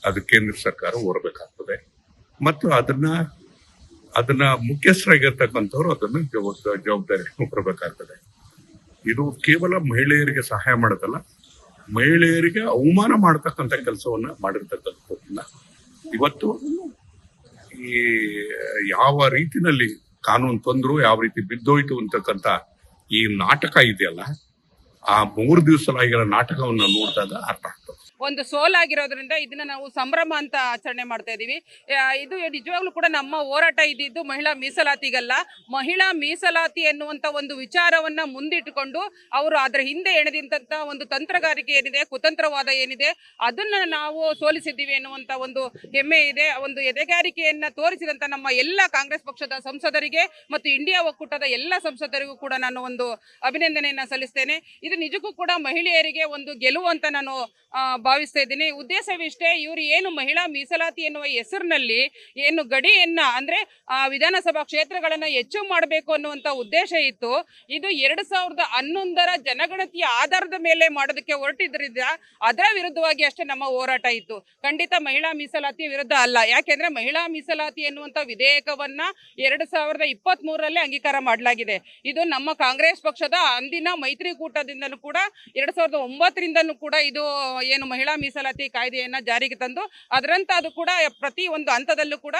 ಅದು ಕೇಂದ್ರ ಸರ್ಕಾರ ಹೊರಬೇಕಾಗ್ತದೆ. ಮತ್ತು ಅದನ್ನ ಮುಖ್ಯಸ್ಥರಾಗಿರ್ತಕ್ಕಂಥವ್ರು ಅದನ್ನು ಜವಾಬ್ದಾರಿ ಹೊರಬೇಕಾಗ್ತದೆ. ಇದು ಕೇವಲ ಮಹಿಳೆಯರಿಗೆ ಸಹಾಯ ಮಾಡೋದಲ್ಲ, ಮಹಿಳೆಯರಿಗೆ ಅವಮಾನ ಮಾಡತಕ್ಕಂಥ ಕೆಲಸವನ್ನ ಮಾಡಿರ್ತಕ್ಕಂಥದ್ದನ್ನ ಇವತ್ತು ಈ ಯಾವ ರೀತಿನಲ್ಲಿ ಕಾನೂನು ತಂದ್ರು, ಯಾವ ರೀತಿ ಬಿದ್ದೋಯ್ತು ಅಂತಕ್ಕಂಥ ಈ ನಾಟಕ ಇದೆಯಲ್ಲ, ಆ 3 ದಿವಸ ನಾಟಕವನ್ನ ನೋಡಿದಾಗ ಅರ್ಥ ಆಗ್ತದೆ. ಒಂದು ಸೋಲಾಗಿರೋದ್ರಿಂದ ಇದನ್ನ ನಾವು ಸಂಭ್ರಮ ಅಂತ ಆಚರಣೆ ಮಾಡ್ತಾ ಇದೀವಿ. ಇದು ನಿಜವಾಗ್ಲೂ ಕೂಡ ನಮ್ಮ ಹೋರಾಟ ಇದ್ದಿದ್ದು ಮಹಿಳಾ ಮೀಸಲಾತಿಗಲ್ಲ. ಮಹಿಳಾ ಮೀಸಲಾತಿ ಎನ್ನುವಂತ ಒಂದು ವಿಚಾರವನ್ನ ಮುಂದಿಟ್ಟುಕೊಂಡು ಅವರು ಅದರ ಹಿಂದೆ ಎಣೆದಂತ ಒಂದು ತಂತ್ರಗಾರಿಕೆ ಏನಿದೆ, ಕುತಂತ್ರವಾದ ಏನಿದೆ, ಅದನ್ನ ನಾವು ಸೋಲಿಸಿದ್ದೀವಿ ಎನ್ನುವಂತ ಒಂದು ಹೆಮ್ಮೆ ಇದೆ. ಒಂದು ಎದೆಗಾರಿಕೆಯನ್ನ ತೋರಿಸಿದಂತ ನಮ್ಮ ಎಲ್ಲ ಕಾಂಗ್ರೆಸ್ ಪಕ್ಷದ ಸಂಸದರಿಗೆ ಮತ್ತು ಇಂಡಿಯಾ ಒಕ್ಕೂಟದ ಎಲ್ಲ ಸಂಸದರಿಗೂ ಕೂಡ ನಾನು ಒಂದು ಅಭಿನಂದನೆಯನ್ನ ಸಲ್ಲಿಸ್ತೇನೆ. ಇದು ನಿಜಕ್ಕೂ ಕೂಡ ಮಹಿಳೆಯರಿಗೆ ಒಂದು ಗೆಲುವು ಅಂತ ನಾನು ಭಾವಿಸ್ತಾ ಇದ್ದೀನಿ. ಉದ್ದೇಶವಿಷ್ಟೇ, ಇವರು ಏನು ಮಹಿಳಾ ಮೀಸಲಾತಿ ಎನ್ನುವ ಹೆಸರಿನಲ್ಲಿ ಏನು ಗಡಿಯನ್ನ ಅಂದ್ರೆ ವಿಧಾನಸಭಾ ಕ್ಷೇತ್ರಗಳನ್ನ ಹೆಚ್ಚು ಮಾಡಬೇಕು ಅನ್ನುವಂತ ಉದ್ದೇಶ ಇತ್ತು. ಇದು 2011ರ ಜನಗಣತಿಯ ಆಧಾರದ ಮೇಲೆ ಮಾಡೋದಕ್ಕೆ ಹೊರಟಿದ್ರಿಂದ ಅದರ ವಿರುದ್ಧವಾಗಿ ಅಷ್ಟೇ ನಮ್ಮ ಹೋರಾಟ ಇತ್ತು. ಖಂಡಿತ ಮಹಿಳಾ ಮೀಸಲಾತಿ ವಿರುದ್ಧ ಅಲ್ಲ. ಯಾಕೆಂದ್ರೆ ಮಹಿಳಾ ಮೀಸಲಾತಿ ಎನ್ನುವಂತ ವಿಧೇಯಕವನ್ನ 2023ರಲ್ಲೇ ಅಂಗೀಕಾರ ಮಾಡಲಾಗಿದೆ. ಇದು ನಮ್ಮ ಕಾಂಗ್ರೆಸ್ ಪಕ್ಷದ ಅಂದಿನ ಮೈತ್ರಿಕೂಟದಿಂದಲೂ ಕೂಡ 2009ರಿಂದಲೂ ಕೂಡ ಇದು ಏನು ಮಹಿಳಾ ಮೀಸಲಾತಿ ಕಾಯ್ದೆಯನ್ನ ಜಾರಿಗೆ ತಂದು ಅದರಂತೆ ಅದು ಕೂಡ ಪ್ರತಿ ಒಂದು ಹಂತದಲ್ಲೂ ಕೂಡ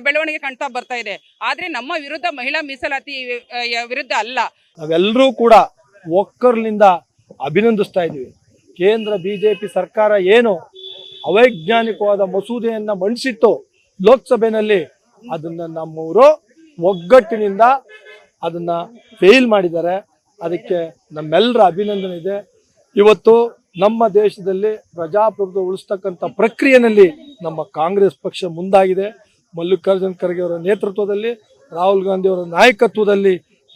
ಬೆಳವಣಿಗೆ ಕಾಣ್ತಾ ಬರ್ತಾ ಇದೆ. ಆದ್ರೆ ನಮ್ಮ ವಿರುದ್ಧ ಮಹಿಳಾ ಮೀಸಲಾತಿ ವಿರುದ್ಧ ಅಲ್ಲ. ನಾವೆಲ್ಲರೂ ಕೂಡ ಒಕ್ಕರ್ಲಿಂದ ಅಭಿನಂದಿಸ್ತಾ ಇದ್ದೀವಿ. ಕೇಂದ್ರ ಬಿಜೆಪಿ ಸರ್ಕಾರ ಏನು ಅವೈಜ್ಞಾನಿಕವಾದ ಮಸೂದೆಯನ್ನ ಮಂಡಿಸಿತ್ತು ಲೋಕಸಭೆಯಲ್ಲಿ, ಅದನ್ನ ನಮ್ಮವರು ಒಗ್ಗಟ್ಟಿನಿಂದ ಅದನ್ನ ಫೇಲ್ ಮಾಡಿದ್ದಾರೆ. ಅದಕ್ಕೆ ನಮ್ಮೆಲ್ಲರ ಅಭಿನಂದನೆ ಇದೆ. ಇವತ್ತು ನಮ್ಮ ದೇಶದಲ್ಲಿ ಪ್ರಜಾಪ್ರಭುತ್ವ ಉಳಿಸ್ತಕ್ಕಂಥ ಪ್ರಕ್ರಿಯೆಯಲ್ಲಿ ನಮ್ಮ ಕಾಂಗ್ರೆಸ್ ಪಕ್ಷ ಮುಂದಾಗಿದೆ. ಮಲ್ಲಿಕಾರ್ಜುನ್ ಖರ್ಗೆ ಅವರ ನೇತೃತ್ವದಲ್ಲಿ, ರಾಹುಲ್ ಗಾಂಧಿ ಅವರ ನಾಯಕತ್ವದಲ್ಲಿ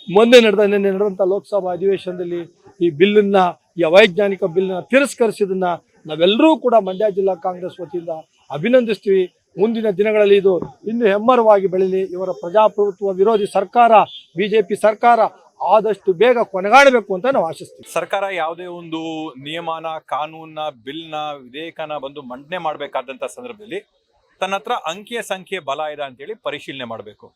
ನಿನ್ನೆ ನಡೆದಂಥ ಲೋಕಸಭಾ ಅಧಿವೇಶನದಲ್ಲಿ ಈ ಬಿಲ್ಲನ್ನ, ಈ ಅವೈಜ್ಞಾನಿಕ ಬಿಲ್ನ ತಿರಸ್ಕರಿಸಿದನ್ನ ನಾವೆಲ್ಲರೂ ಕೂಡ ಮಂಡ್ಯ ಜಿಲ್ಲಾ ಕಾಂಗ್ರೆಸ್ ವತಿಯಿಂದ ಅಭಿನಂದಿಸ್ತೀವಿ. ಮುಂದಿನ ದಿನಗಳಲ್ಲಿ ಇದು ಇನ್ನೂ ಹೆಮ್ಮರವಾಗಿ ಬೆಳೀಲಿ. ಇವರ ಪ್ರಜಾಪ್ರಭುತ್ವ ವಿರೋಧಿ ಸರ್ಕಾರ, ಬಿಜೆಪಿ ಸರ್ಕಾರ ಆದಷ್ಟು ಬೇಗ ಕೊನೆಗಾಣಬೇಕು ಅಂತ ನಾವು ಆಶಿಸ್ತೀವಿ. ಸರ್ಕಾರ ಯಾವುದೇ ಒಂದು ನಿಯಮನ, ಕಾನೂನ, ಬಿಲ್ನ, ವಿಧೇಯಕನ ಬಂದು ಮಂಡನೆ ಮಾಡಬೇಕಾದಂಥ ಸಂದರ್ಭದಲ್ಲಿ ತನ್ನ ಹತ್ರ ಅಂಕಿಯ ಸಂಖ್ಯೆ ಬಲ ಇದೆ ಅಂತೇಳಿ ಪರಿಶೀಲನೆ ಮಾಡಬೇಕು.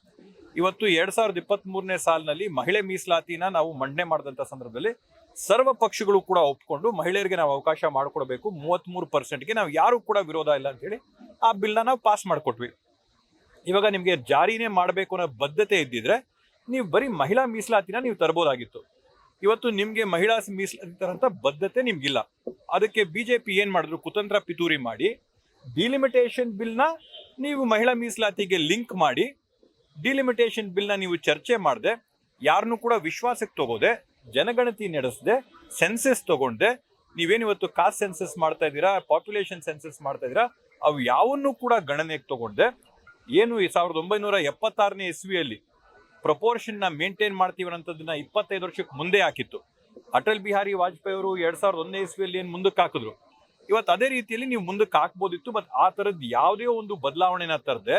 ಇವತ್ತು 2023ನೇ ಸಾಲಿನಲ್ಲಿ ಮಹಿಳೆ ಮೀಸಲಾತಿನ ನಾವು ಮಂಡನೆ ಮಾಡಿದಂಥ ಸಂದರ್ಭದಲ್ಲಿ ಸರ್ವ ಪಕ್ಷಗಳು ಕೂಡ ಒಪ್ಕೊಂಡು ಮಹಿಳೆಯರಿಗೆ ನಾವು ಅವಕಾಶ ಮಾಡಿಕೊಡ್ಬೇಕು. 33%ಗೆ ನಾವು ಯಾರು ಕೂಡ ವಿರೋಧ ಇಲ್ಲ ಅಂತೇಳಿ ಆ ಬಿಲ್ನ ನಾವು ಪಾಸ್ ಮಾಡಿಕೊಟ್ವಿ. ಇವಾಗ ನಿಮಗೆ ಜಾರಿನೇ ಮಾಡಬೇಕು ಅನ್ನೋ ಬದ್ಧತೆ ಇದ್ದಿದ್ರೆ ನೀವು ಬರೀ ಮಹಿಳಾ ಮೀಸಲಾತಿನ ನೀವು ತರಬಹುದಾಗಿತ್ತು. ಇವತ್ತು ನಿಮಗೆ ಮಹಿಳಾ ಮೀಸಲಾತಿ ತರಂತ ಬದ್ಧತೆ ನಿಮ್ಗಿಲ್ಲ. ಅದಕ್ಕೆ ಬಿಜೆಪಿ ಏನ್ ಮಾಡಿದ್ರು, ಕುತಂತ್ರ ಪಿತೂರಿ ಮಾಡಿ ಡಿಲಿಮಿಟೇಷನ್ ಬಿಲ್ನ ನೀವು ಮಹಿಳಾ ಮೀಸಲಾತಿಗೆ ಲಿಂಕ್ ಮಾಡಿ, ಡಿಲಿಮಿಟೇಷನ್ ಬಿಲ್ನ ನೀವು ಚರ್ಚೆ ಮಾಡದೆ, ಯಾರನ್ನೂ ಕೂಡ ವಿಶ್ವಾಸಕ್ಕೆ ತಗೋದೆ, ಜನಗಣತಿ ನಡೆಸದೆ, ಸೆನ್ಸಸ್ ತಗೊಂಡೆ, ನೀವೇನಿವತ್ತು ಕಾಸ್ಟ್ ಸೆನ್ಸಸ್ ಮಾಡ್ತಾ ಇದ್ದೀರಾ, ಪಾಪ್ಯುಲೇಷನ್ ಸೆನ್ಸಸ್ ಮಾಡ್ತಾ ಇದ್ದೀರಾ, ಅವು ಯಾವನ್ನೂ ಕೂಡ ಗಣನೆಗೆ ತಗೊಂಡೆ, ಏನು 1976ನೇ ಇಸ್ವಿಯಲ್ಲಿ ಪ್ರಪೋರ್ಷನ್ನ ಮೇಂಟೈನ್ ಮಾಡ್ತೀವಿ ಅನ್ನೋದನ್ನ 25 ವರ್ಷಕ್ಕೆ ಮುಂದೆ ಹಾಕಿತ್ತು. ಅಟಲ್ ಬಿಹಾರಿ ವಾಜಪೇಯಿ ಅವರು 2001ನೇ ಇಸ್ವಿಯಲ್ಲಿ ಏನು ಮುಂದಕ್ಕೆ ಹಾಕಿದ್ರು, ಇವತ್ತು ಅದೇ ರೀತಿಯಲ್ಲಿ ನೀವು ಮುಂದಕ್ಕೆ ಹಾಕ್ಬೋದಿತ್ತು. ಬಟ್ ಆ ಥರದ್ದು ಯಾವುದೇ ಒಂದು ಬದಲಾವಣೆನ ತರದೆ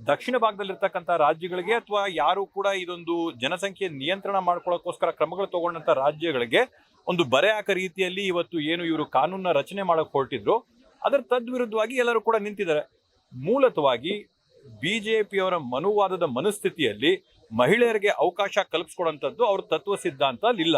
ದಕ್ಷಿಣ ಭಾಗದಲ್ಲಿರ್ತಕ್ಕಂಥ ರಾಜ್ಯಗಳಿಗೆ ಅಥವಾ ಯಾರು ಕೂಡ ಇದೊಂದು ಜನಸಂಖ್ಯೆ ನಿಯಂತ್ರಣ ಮಾಡ್ಕೊಳ್ಳೋಕ್ಕೋಸ್ಕರ ಕ್ರಮಗಳು ತಗೊಂಡಂಥ ರಾಜ್ಯಗಳಿಗೆ ಒಂದು ಬರೆ ಹಾಕೋ ರೀತಿಯಲ್ಲಿ ಇವತ್ತು ಏನು ಇವರು ಕಾನೂನನ್ನ ರಚನೆ ಮಾಡಕ್ಕೆ ಹೊರಟಿದ್ರು, ಅದರ ತದ್ವಿರುದ್ಧವಾಗಿ ಎಲ್ಲರೂ ಕೂಡ ನಿಂತಿದ್ದಾರೆ. ಮೂಲತವಾಗಿ ಬಿಜೆಪಿಯವರ ಮನುವಾದದ ಮನಸ್ಥಿತಿಯಲ್ಲಿ ಮಹಿಳೆಯರಿಗೆ ಅವಕಾಶ ಕಲ್ಪಿಸ್ಕೊಡೋಂಥದ್ದು ಅವ್ರ ತತ್ವ ಸಿದ್ಧಾಂತ ಇಲ್ಲ.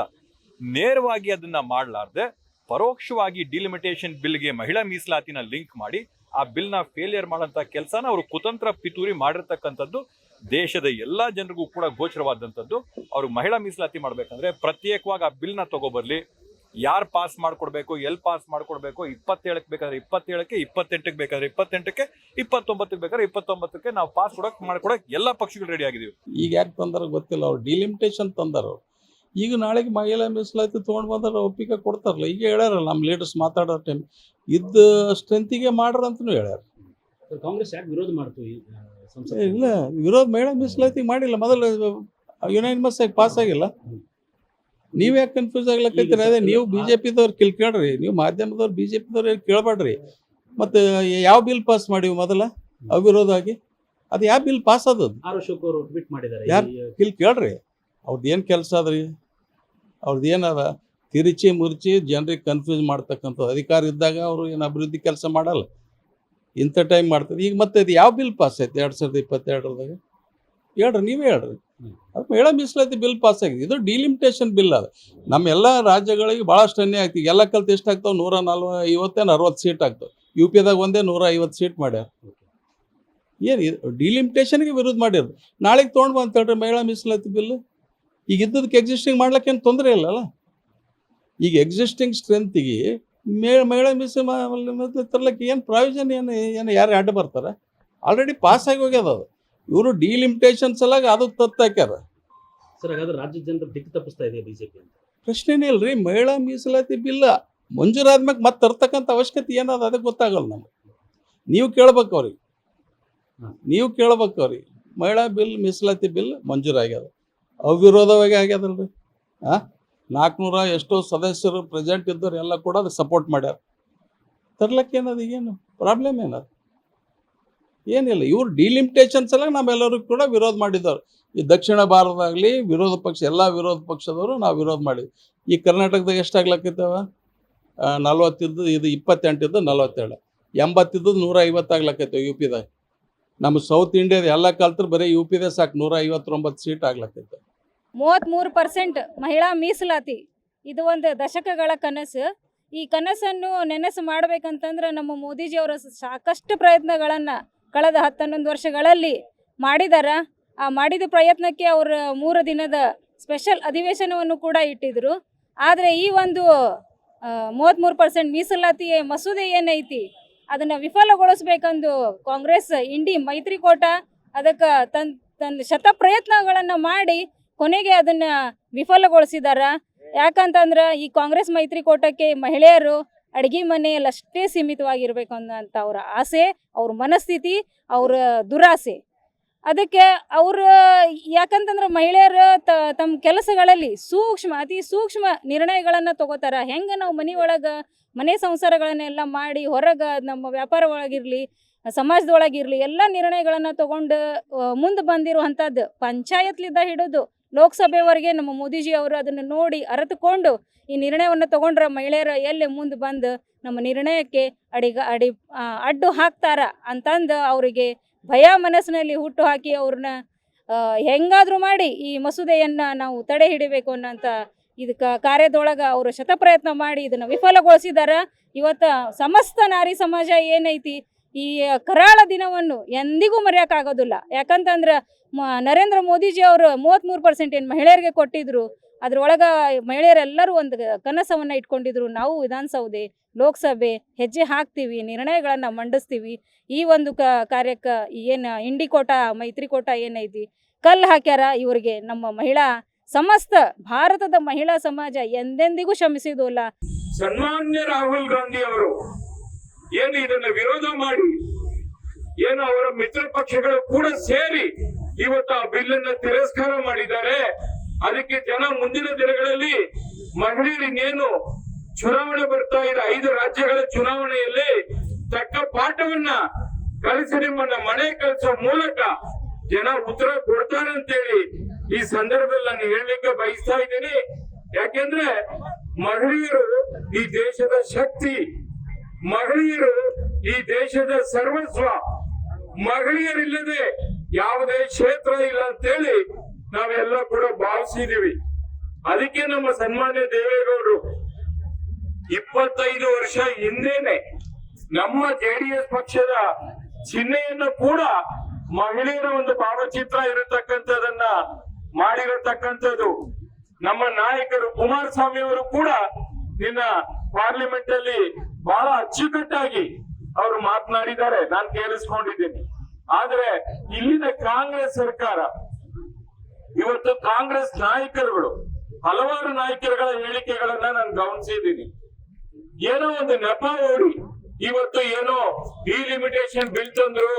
ನೇರವಾಗಿ ಅದನ್ನ ಮಾಡಲಾರ್ದೆ ಪರೋಕ್ಷವಾಗಿ ಡಿಲಿಮಿಟೇಷನ್ ಬಿಲ್ಗೆ ಮಹಿಳಾ ಮೀಸಲಾತಿನ ಲಿಂಕ್ ಮಾಡಿ ಆ ಬಿಲ್ನ ಫೇಲಿಯರ್ ಮಾಡೋಂಥ ಕೆಲಸನ ಅವರು ಕುತಂತ್ರ ಪಿತೂರಿ ಮಾಡಿರ್ತಕ್ಕಂಥದ್ದು ದೇಶದ ಎಲ್ಲಾ ಜನರಿಗೂ ಕೂಡ ಗೋಚರವಾದಂಥದ್ದು. ಅವರು ಮಹಿಳಾ ಮೀಸಲಾತಿ ಮಾಡ್ಬೇಕಂದ್ರೆ ಪ್ರತ್ಯೇಕವಾಗಿ ಆ ಬಿಲ್ನ ತಗೋಬರ್ಲಿ, ಯಾರು ಪಾಸ್ ಮಾಡ್ಕೊಡ್ಬೇಕು, ಎಲ್ಲಿ ಪಾಸ್ ಮಾಡ್ಕೊಡ್ಬೇಕು, 27ಕ್ಕೆ ಬೇಕಾದ್ರೆ 27ಕ್ಕೆ, 28ಕ್ಕೆ ಬೇಕಾದ್ರೆ 28ಕ್ಕೆ, 29ಕ್ಕೆ ಬೇಕಾದ್ರೆ 29ಕ್ಕೆ ನಾವು ಪಾಸ್ ಮಾಡ್ಕೊಡಕ್ ಎಲ್ಲಾ ಪಕ್ಷಗಳು ರೆಡಿ ಆಗಿದೀವಿ. ಈಗ ಯಾಕೆ ತಂದಾರ ಗೊತ್ತಿಲ್ಲ, ಅವ್ರು ಡಿಲಿಮಿಟೇಷನ್ ತಂದಾರ. ಈಗ ನಾಳೆಗೆ ಮಹಿಳಾ ಮೀಸಲಾತಿ ತೊಗೊಂಡು ಬಂದ್ರೆ ಒಪ್ಪಿಗೆ ಕೊಡ್ತಾರಲ್ಲ. ಈಗ ಹೇಳ್ಯಾರಲ್ಲ ನಮ್ಮ ಲೀಡರ್ಸ್ ಮಾತಾಡೋ ಟೈಮ್ ಇದ್ದ ಸ್ಟ್ರೆಂತಿಗೆ ಮಾಡ್ರ ಅಂತಲೂ ಹೇಳ್ಯಾರ. ಕಾಂಗ್ರೆಸ್ ಯಾಕೆ ವಿರೋಧ ಮಾಡ್ತು? ಇಲ್ಲ, ವಿರೋಧ ಮಹಿಳಾ ಮೀಸಲಾತಿ ಮಾಡಿಲ್ಲ. ಮೊದಲು ಯುನೈನ್ಮಸ್ ಆಗಿ ಪಾಸ್ ಆಗಿಲ್ಲ. ನೀವ್ ಯಾಕೆ ಕನ್ಫ್ಯೂಸ್ ಆಗ್ಲಕ್ಕೈತೀರಿ? ಅದೇ ನೀವು ಬಿಜೆಪಿದವ್ರು ಕೇಳ್ರಿ, ನೀವು ಮಾಧ್ಯಮದವ್ರು ಬಿಜೆಪಿದವ್ರು ಕೇಳಬೇಡ್ರಿ. ಮತ್ತೆ ಯಾವ ಬಿಲ್ ಪಾಸ್ ಮಾಡಿವಿ ಮೊದಲ ಅವಿರೋಧ ಆಗಿ? ಅದು ಯಾವ ಬಿಲ್ ಪಾಸ್ ಆದದ್ದು? ಯಾರು ಇಲ್ಲಿ ಕೇಳ್ರಿ, ಅವ್ರದ್ದು ಏನು ಕೆಲಸ ಅದ್ರಿ? ಅವ್ರದ್ದು ಏನದ ತಿರುಚಿ ಮುರುಚಿ ಜನರಿಗೆ ಕನ್ಫ್ಯೂಸ್ ಮಾಡ್ತಕ್ಕಂಥದ್ದು. ಅಧಿಕಾರ ಇದ್ದಾಗ ಅವರು ಏನು ಅಭಿವೃದ್ಧಿ ಕೆಲಸ ಮಾಡಲ್ಲ, ಇಂಥ ಟೈಮ್ ಮಾಡ್ತಾರೆ. ಈಗ ಮತ್ತೆ ಅದು ಯಾವ ಬಿಲ್ ಪಾಸ್ ಆಯ್ತು 2022ದಾಗ? ಹೇಳ್ರಿ, ನೀವೇ ಹೇಳ್ರಿ. ಅದು ಮಹಿಳಾ ಮೀಸಲಾತಿ ಬಿಲ್ ಪಾಸ್ ಆಗಿದೆ. ಇದು ಡಿಲಿಮಿಟೇಷನ್ ಬಿಲ್ ಅದು. ನಮ್ಮ ಎಲ್ಲ ರಾಜ್ಯಗಳಿಗೆ ಭಾಳಷ್ಟು ಅನ್ಯಾಯ ಆಗ್ತೀವಿ. ಎಲ್ಲ ಕಲ್ತು ಎಷ್ಟಾಗ್ತಾವೆ? 150 ಸೀಟ್ ಆಗ್ತಾವೆ. UP-ದಾಗ ಒಂದೇ 150 ಸೀಟ್ ಮಾಡ್ಯಾರ. ಏನು ಡಿಲಿಮಿಟೇಷನ್ಗೆ ವಿರೋಧ ಮಾಡಿರೋದು. ನಾಳೆಗೆ ತೊಗೊಂಡು ಬಂತ ಹೇಳ್ರಿ ಮಹಿಳಾ ಮೀಸಲಾತಿ ಬಿಲ್. ಈಗ ಇದ್ದದಕ್ಕೆ ಎಕ್ಸಿಸ್ಟಿಂಗ್ ಮಾಡ್ಲಿಕ್ಕೇನು ತೊಂದರೆ ಇಲ್ಲಲ್ಲ. ಈಗ ಎಕ್ಸಿಸ್ಟಿಂಗ್ ಸ್ಟ್ರೆಂತಿಗೆ ಮಹಿಳಾ ಮೀಸಲಾತಿ ತರ್ಲಿಕ್ಕೆ ಏನು ಪ್ರಾವಿಷನ್, ಏನು ಯಾರು ಅಡ್ಡ ಬರ್ತಾರೆ? ಆಲ್ರೆಡಿ ಪಾಸ್ ಆಗಿ ಹೋಗ್ಯದ ಅದು. ಇವರು ಡಿಲಿಮಿಟೇಷನ್ ಸಲಾಗಿ ಅದು ತತ್ತು ಹಾಕ್ಯಾರ. ಸರ್, ಹಾಗಾದ್ರೆ ರಾಜ್ಯದ ಜನರು ದಿಕ್ಕು ತಪ್ಪಿಸ್ತಾ ಇದೆ ಬಿಜೆಪಿ ಅಂತ? ಪ್ರಶ್ನೆನೇ ಇಲ್ರಿ. ಮಹಿಳಾ ಮೀಸಲಾತಿ ಬಿಲ್ ಮಂಜೂರಾದ್ಮೇಲೆ ಮತ್ತೆ ತರ್ತಕ್ಕಂಥ ಅವಶ್ಯಕತೆ ಏನದ ಅದಕ್ಕೆ ಗೊತ್ತಾಗಲ್ಲ ನಮ್ಗೆ. ನೀವು ಕೇಳ್ಬೇಕು ಅವ್ರಿಗೆ, ಮಹಿಳಾ ಬಿಲ್ ಮೀಸಲಾತಿ ಬಿಲ್ ಮಂಜೂರಾಗ್ಯದ, ಅವಿರೋಧವಾಗಿ ಆಗ್ಯದಲ್ರಿ. 400 ಎಷ್ಟೋ ಸದಸ್ಯರು ಪ್ರೆಸೆಂಟ್ ಇದ್ದವ್ರು ಎಲ್ಲ ಕೂಡ ಅದಕ್ಕೆ ಸಪೋರ್ಟ್ ಮಾಡ್ಯಾರ. ತರ್ಲಕ್ಕೆ ಏನದು, ಏನು ಪ್ರಾಬ್ಲಮ್ ಏನದು? ಏನಿಲ್ಲ. ಇವ್ರು ಡಿಲಿಮಿಟೇಷನ್ ಸಲ ನಾವೆಲ್ಲರೂ ಕೂಡ ವಿರೋಧ ಮಾಡಿದ್ದವ್ರು. ಈ ದಕ್ಷಿಣ ಭಾರತದಾಗಲಿ ವಿರೋಧ ಪಕ್ಷ, ಎಲ್ಲ ವಿರೋಧ ಪಕ್ಷದವರು ನಾವು ವಿರೋಧ ಮಾಡಿದ್ವಿ. ಈ ಕರ್ನಾಟಕದಾಗ ಎಷ್ಟಾಗ್ಲಕ್ಕಿದ್ದಾವ? 40 ಇದ್ದು, ಇದು 28 ಇದ್ದು 47, 80 ಇದ್ದು 150 ಆಗ್ಲಕ್ಕೈತವೆ UP-ದಾಗ. ನಮ್ಮ ಸೌತ್ ಇಂಡಿಯಾದ ಎಲ್ಲ ಕಲ್ತ್ರು ಬರೀ UP-ದೇ ಸಾಕು 159 ಸೀಟ್ ಆಗ್ಲಕ್ಕೈತೆ. 33% ಮಹಿಳಾ ಮೀಸಲಾತಿ ಇದು ಒಂದು ದಶಕಗಳ ಕನಸು. ಈ ಕನಸನ್ನು ನೆನಸು ಮಾಡಬೇಕಂತಂದ್ರೆ ನಮ್ಮ ಮೋದಿಜಿಯವರ ಸಾಕಷ್ಟು ಪ್ರಯತ್ನಗಳನ್ನು ಕಳೆದ 10-11 ವರ್ಷಗಳಲ್ಲಿ ಮಾಡಿದಾರ. ಆ ಮಾಡಿದ ಪ್ರಯತ್ನಕ್ಕೆ ಅವರು 3 ದಿನದ ಸ್ಪೆಷಲ್ ಅಧಿವೇಶನವನ್ನು ಕೂಡ ಇಟ್ಟಿದ್ರು. ಆದರೆ ಈ ಒಂದು 33% ಮೀಸಲಾತಿ ಮಸೂದೆ ಏನೈತಿ ಅದನ್ನು ವಿಫಲಗೊಳಿಸ್ಬೇಕಂದು ಕಾಂಗ್ರೆಸ್ ಇಂಡಿ ಮೈತ್ರಿಕೂಟ ಅದಕ್ಕೆ ತನ್ನ ಶತ ಪ್ರಯತ್ನಗಳನ್ನು ಮಾಡಿ ಕೊನೆಗೆ ಅದನ್ನು ವಿಫಲಗೊಳಿಸಿದಾರ. ಯಾಕಂತಂದ್ರೆ ಈ ಕಾಂಗ್ರೆಸ್ ಮೈತ್ರಿಕೂಟಕ್ಕೆ ಮಹಿಳೆಯರು ಅಡುಗೆ ಮನೆಯಲ್ಲಷ್ಟೇ ಸೀಮಿತವಾಗಿರ್ಬೇಕು ಅನ್ನೋಂಥ ಅವ್ರ ಆಸೆ, ಅವ್ರ ಮನಸ್ಥಿತಿ, ಅವ್ರ ದುರಾಸೆ. ಅದಕ್ಕೆ ಅವರು ಯಾಕಂತಂದ್ರೆ ಮಹಿಳೆಯರು ತಮ್ಮ ಕೆಲಸಗಳಲ್ಲಿ ಅತಿ ಸೂಕ್ಷ್ಮ ನಿರ್ಣಯಗಳನ್ನು ತಗೋತಾರ. ಹೆಂಗೆ ನಾವು ಮನೆ ಸಂಸಾರಗಳನ್ನೆಲ್ಲ ಮಾಡಿ ಹೊರಗೆ ನಮ್ಮ ವ್ಯಾಪಾರ ಒಳಗಿರಲಿ, ಸಮಾಜದೊಳಗಿರಲಿ ಎಲ್ಲ ನಿರ್ಣಯಗಳನ್ನು ತಗೊಂಡು ಮುಂದೆ ಬಂದಿರುವಂಥದ್ದು ಪಂಚಾಯತ್ಲಿದ್ದ ಹಿಡಿದು ಲೋಕಸಭೆವರೆಗೆ ನಮ್ಮ ಮೋದಿಜಿ ಅವರು ಅದನ್ನು ನೋಡಿ ಅರಿತುಕೊಂಡು ಈ ನಿರ್ಣಯವನ್ನು ತಗೊಂಡ್ರೆ ಮಹಿಳೆಯರು ಎಲ್ಲಿ ಮುಂದೆ ಬಂದು ನಮ್ಮ ನಿರ್ಣಯಕ್ಕೆ ಅಡ್ಡು ಹಾಕ್ತಾರ ಅಂತಂದು ಅವರಿಗೆ ಭಯ ಮನಸ್ಸಿನಲ್ಲಿ ಹುಟ್ಟು ಹಾಕಿ ಅವ್ರನ್ನ ಹೆಂಗಾದರೂ ಮಾಡಿ ಈ ಮಸೂದೆಯನ್ನು ನಾವು ತಡೆ ಹಿಡಿಬೇಕು ಅನ್ನೋಂಥ ಇದಕ್ಕೆ ಕಾರ್ಯದೊಳಗೆ ಅವರು ಶತಪ್ರಯತ್ನ ಮಾಡಿ ಇದನ್ನು ವಿಫಲಗೊಳಿಸಿದಾರ. ಇವತ್ತು ಸಮಸ್ತ ನಾರಿ ಸಮಾಜ ಏನೈತಿ ಈ ಕರಾಳ ದಿನವನ್ನು ಎಂದಿಗೂ ಮರೆಯೋಕ್ಕಾಗೋದಿಲ್ಲ. ಯಾಕಂತಂದ್ರೆ ನರೇಂದ್ರ ಮೋದಿಜಿ ಅವರು 33% ಏನು ಮಹಿಳೆಯರಿಗೆ ಕೊಟ್ಟಿದ್ರು. ಅದ್ರೊಳಗೆ ಮಹಿಳೆಯರೆಲ್ಲರೂ ಒಂದು ಕನಸವನ್ನು ಇಟ್ಕೊಂಡಿದ್ರು, ನಾವು ವಿಧಾನಸೌಧೆ ಲೋಕಸಭೆ ಹೆಜ್ಜೆ ಹಾಕ್ತೀವಿ, ನಿರ್ಣಯಗಳನ್ನು ಮಂಡಿಸ್ತೀವಿ. ಈ ಒಂದು ಕಾರ್ಯಕ್ಕೆ ಏನು ಇಂಡಿಕೋಟ ಮೈತ್ರಿಕೋಟ ಏನೈತಿ ಕಲ್ಲು ಹಾಕ್ಯಾರ. ಇವರಿಗೆ ನಮ್ಮ ಸಮಸ್ತ ಭಾರತದ ಮಹಿಳಾ ಸಮಾಜ ಎಂದೆಂದಿಗೂ ಕ್ಷಮಿಸಿದಲ್ಲ. ಸನ್ಮಾನ್ಯ ರಾಹುಲ್ ಗಾಂಧಿ ಅವರು ಏನು ಇದನ್ನು ವಿರೋಧ ಮಾಡಿ ಏನು ಅವರ ಮಿತ್ರ ಪಕ್ಷಗಳು ಕೂಡ ಸೇರಿ ಇವತ್ತು ಆ ಬಿಲ್ ಅನ್ನು ತಿರಸ್ಕಾರ ಮಾಡಿದ್ದಾರೆ. ಅದಕ್ಕೆ ಜನ ಮುಂದಿನ ದಿನಗಳಲ್ಲಿ ಮಹಿಳೆಯರಿಗೇನು ಚುನಾವಣೆ ಬರ್ತಾ ಇದೆ, 5 ರಾಜ್ಯಗಳ ಚುನಾವಣೆಯಲ್ಲಿ ತಕ್ಕ ಪಾಠವನ್ನ ಕಲಿಸಿ ನಿಮ್ಮನ್ನ ಮನೆ ಕಲಿಸೋ ಮೂಲಕ ಜನ ಉತ್ತರ ಕೊಡ್ತಾರೆ ಅಂತೇಳಿ ಈ ಸಂದರ್ಭದಲ್ಲಿ ನಾನು ಹೇಳಲಿಕ್ಕೆ ಬಯಸ್ತಾ ಇದ್ದೀನಿ. ಯಾಕೆಂದ್ರೆ ಮಹಿಳೆಯರು ಈ ದೇಶದ ಶಕ್ತಿ, ಮಹಿಳೆಯರು ಈ ದೇಶದ ಸರ್ವಸ್ವ, ಮಹಿಳೆಯರಿಲ್ಲದೆ ಯಾವುದೇ ಕ್ಷೇತ್ರ ಇಲ್ಲ ಅಂತೇಳಿ ನಾವೆಲ್ಲ ಕೂಡ ಭಾವಿಸಿದೀವಿ. ಅದಕ್ಕೆ ನಮ್ಮ ಸನ್ಮಾನ್ಯ ದೇವೇಗೌಡರು 25 ವರ್ಷ ಹಿಂದೇನೆ ನಮ್ಮ JDS ಪಕ್ಷದ ಚಿಹ್ನೆಯನ್ನು ಕೂಡ ಮಹಿಳೆಯರ ಒಂದು ಭಾವಚಿತ್ರ ಇರತಕ್ಕಂಥದನ್ನ ಮಾಡಿರತಕ್ಕಂಥದ್ದು. ನಮ್ಮ ನಾಯಕರು ಕುಮಾರಸ್ವಾಮಿ ಅವರು ಕೂಡ ನಿನ್ನ ಪಾರ್ಲಿಮೆಂಟ್ ಅಲ್ಲಿ ಬಹಳ ಅಚ್ಚುಕಟ್ಟಾಗಿ ಅವರು ಮಾತನಾಡಿದ್ದಾರೆ, ನಾನು ಕೇಳಿಸ್ಕೊಂಡಿದ್ದೀನಿ. ಆದ್ರೆ ಇಲ್ಲಿನ ಕಾಂಗ್ರೆಸ್ ಸರ್ಕಾರ ಇವತ್ತು ಕಾಂಗ್ರೆಸ್ ನಾಯಕರುಗಳು ಹಲವಾರು ನಾಯಕರುಗಳ ಹೇಳಿಕೆಗಳನ್ನ ನಾನು ಗಮನಿಸಿದ್ದೀನಿ. ಏನೋ ಒಂದು ನೆಪ ಓಡಿ ಇವತ್ತು ಏನೋ ಡಿಲಿಮಿಟೇಷನ್ ಬಿಲ್ ತಂದ್ರು,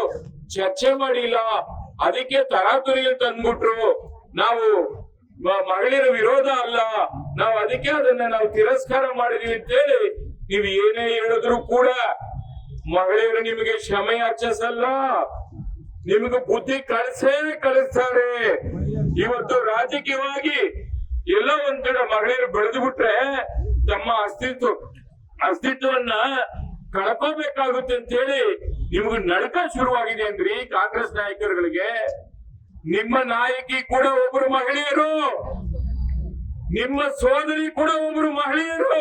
ಚರ್ಚೆ ಮಾಡಿಲ್ಲ, ಅದಕ್ಕೆ ತರಾತುರಿಯಲ್ಲಿ ತಂದ್ಬಿಟ್ರು, ನಾವು ಮಹಿಳೆಯರ ವಿರೋಧ ಅಲ್ಲ, ನಾವು ಅದಕ್ಕೆ ಅದನ್ನ ನಾವು ತಿರಸ್ಕಾರ ಮಾಡಿದೀವಿ ಅಂತೇಳಿ ನೀವು ಏನೇ ಹೇಳಿದ್ರು ಕೂಡ ಮಹಿಳೆಯರು ನಿಮಗೆ ಕ್ಷಮೆ ಯಾಚಿಸಲ್ಲ, ನಿಮಗೆ ಬುದ್ಧಿ ಕಳಿಸ್ತಾರೆ. ಇವತ್ತು ರಾಜಕೀಯವಾಗಿ ಎಲ್ಲೋ ಒಂದ್ ಕಡೆ ಮಹಿಳೆಯರು ಬೆಳೆದು ಬಿಟ್ರೆ ತಮ್ಮ ಅಸ್ತಿತ್ವವನ್ನ ಕಳ್ಕೋಬೇಕಾಗುತ್ತೆ ಅಂತ ಹೇಳಿ ನಿಮ್ಗೆ ನಡಕ ಶುರುವಾಗಿದೆ ಅಂದ್ರಿ ಕಾಂಗ್ರೆಸ್ ನಾಯಕರುಗಳಿಗೆ. ನಿಮ್ಮ ನಾಯಕಿ ಕೂಡ ಒಬ್ಬರು ಮಹಿಳೆಯರು, ನಿಮ್ಮ ಸೋದರಿ ಕೂಡ ಒಬ್ಬರು ಮಹಿಳೆಯರು.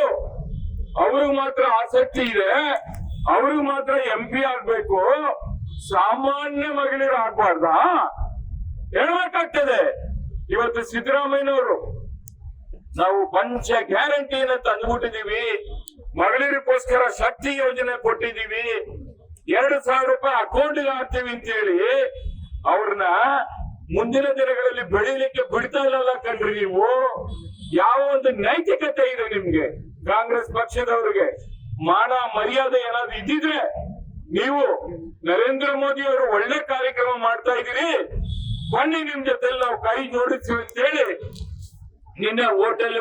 ಅವ್ರಿಗೆ ಮಾತ್ರ ಆಸಕ್ತಿ ಇದೆ, ಅವ್ರಿಗೆ ಮಾತ್ರ MP ಆಗ್ಬೇಕು, ಸಾಮಾನ್ಯ ಮಹಿಳೆಯರು ಆಗ್ಬಾರ್ದಾ? ಹೇಳ್ಬೇಕಾಗ್ತದೆ. ಇವತ್ತು ಸಿದ್ದರಾಮಯ್ಯನವರು ನಾವು ಪಂಚ ಗ್ಯಾರಂಟಿಯನ್ನು ತಂದ್ಬಿಟ್ಟಿದೀವಿ, ಮಹಿಳೆಯರಿಗೋಸ್ಕರ ಶಕ್ತಿ ಯೋಜನೆ ಕೊಟ್ಟಿದೀವಿ, 2,000 ರೂಪಾಯಿ ಅಕೌಂಟ್ಗೆ ಹಾಕ್ತೀವಿ ಅಂತ ಹೇಳಿ ಅವ್ರನ್ನ ಮುಂದಿನ ದಿನಗಳಲ್ಲಿ ಬೆಳೀಲಿಕ್ಕೆ ಬಿಡ್ತಾ ಇಲ್ಲಲ್ಲ ಕಣ್ರಿ ನೀವು. ಯಾವ ಒಂದು ನೈತಿಕತೆ ಇದೆ ನಿಮ್ಗೆ? ಕಾಂಗ್ರೆಸ್ ಪಕ್ಷದವ್ರಿಗೆ ಮಾನ ಮರ್ಯಾದೆ ಏನಾದ್ರು ಇದ್ದಿದ್ರೆ ನೀವು ನರೇಂದ್ರ ಮೋದಿ ಅವರು ಒಳ್ಳೆ ಕಾರ್ಯಕ್ರಮ ಮಾಡ್ತಾ ಇದೀರಿ, ಬನ್ನಿ ನಿಮ್ ಜೊತೆ ನಾವು ಕೈ ಜೋಡಿಸ್ತೀವಿ ಅಂತ ಹೇಳಿ ನಿನ್ನೆ ಹೋಟೆಲ್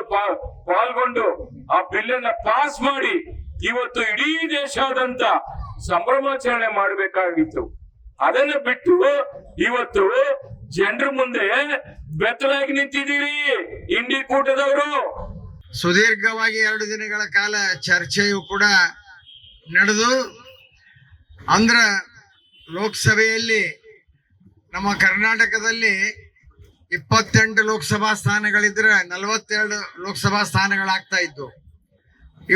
ಪಾಲ್ಗೊಂಡು ಆ ಬಿಲ್ ಅನ್ನ ಪಾಸ್ ಮಾಡಿ ಇವತ್ತು ಇಡೀ ದೇಶಾದ್ಯಂತ ಸಂಭ್ರಮಾಚರಣೆ ಮಾಡಬೇಕಾಗಿತ್ತು. ಅದನ್ನ ಬಿಟ್ಟು ಇವತ್ತು ಜನರ ಮುಂದೆ ಬೆತ್ತಲಾಗಿ ನಿಂತಿದ್ದೀರಿ ಇಂಡಿ ಕೂಟದವರು. ಸುದೀರ್ಘವಾಗಿ 2 ದಿನಗಳ ಕಾಲ ಚರ್ಚೆಯು ಕೂಡ ನಡೆದು ಅಂದ್ರ ಲೋಕಸಭೆಯಲ್ಲಿ ನಮ್ಮ ಕರ್ನಾಟಕದಲ್ಲಿ 28 ಲೋಕಸಭಾ ಸ್ಥಾನಗಳಿದ್ರೆ 42 ಲೋಕಸಭಾ ಸ್ಥಾನಗಳಾಗ್ತಾ ಇತ್ತು.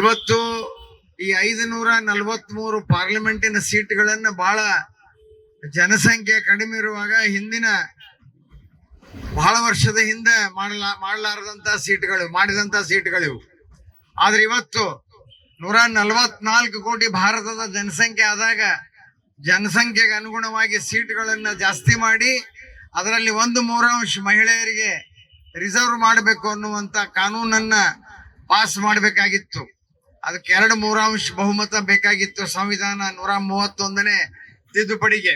ಇವತ್ತು ಈ 543 ಪಾರ್ಲಿಮೆಂಟಿನ ಸೀಟ್ಗಳನ್ನ ಬಹಳ ಜನಸಂಖ್ಯೆ ಕಡಿಮೆ ಇರುವಾಗ ಹಿಂದಿನ ಬಹಳ ವರ್ಷದ ಹಿಂದೆ ಮಾಡಲಾರದಂತ ಸೀಟ್ಗಳು ಮಾಡಿದಂತ ಸೀಟ್ಗಳಿವು. ಆದ್ರೆ ಇವತ್ತು 144 ಕೋಟಿ ಭಾರತದ ಜನಸಂಖ್ಯೆ ಆದಾಗ ಜನಸಂಖ್ಯೆಗೆ ಅನುಗುಣವಾಗಿ ಸೀಟ್ಗಳನ್ನ ಜಾಸ್ತಿ ಮಾಡಿ ಅದರಲ್ಲಿ 1/3 ಮಹಿಳೆಯರಿಗೆ ರಿಸರ್ವ್ ಮಾಡಬೇಕು ಅನ್ನುವಂತ ಕಾನೂನನ್ನ ಪಾಸ್ ಮಾಡಬೇಕಾಗಿತ್ತು. ಅದಕ್ಕೆ 2/3 ಬಹುಮತ ಬೇಕಾಗಿತ್ತು ಸಂವಿಧಾನ 131ನೇ ತಿದ್ದುಪಡಿಗೆ.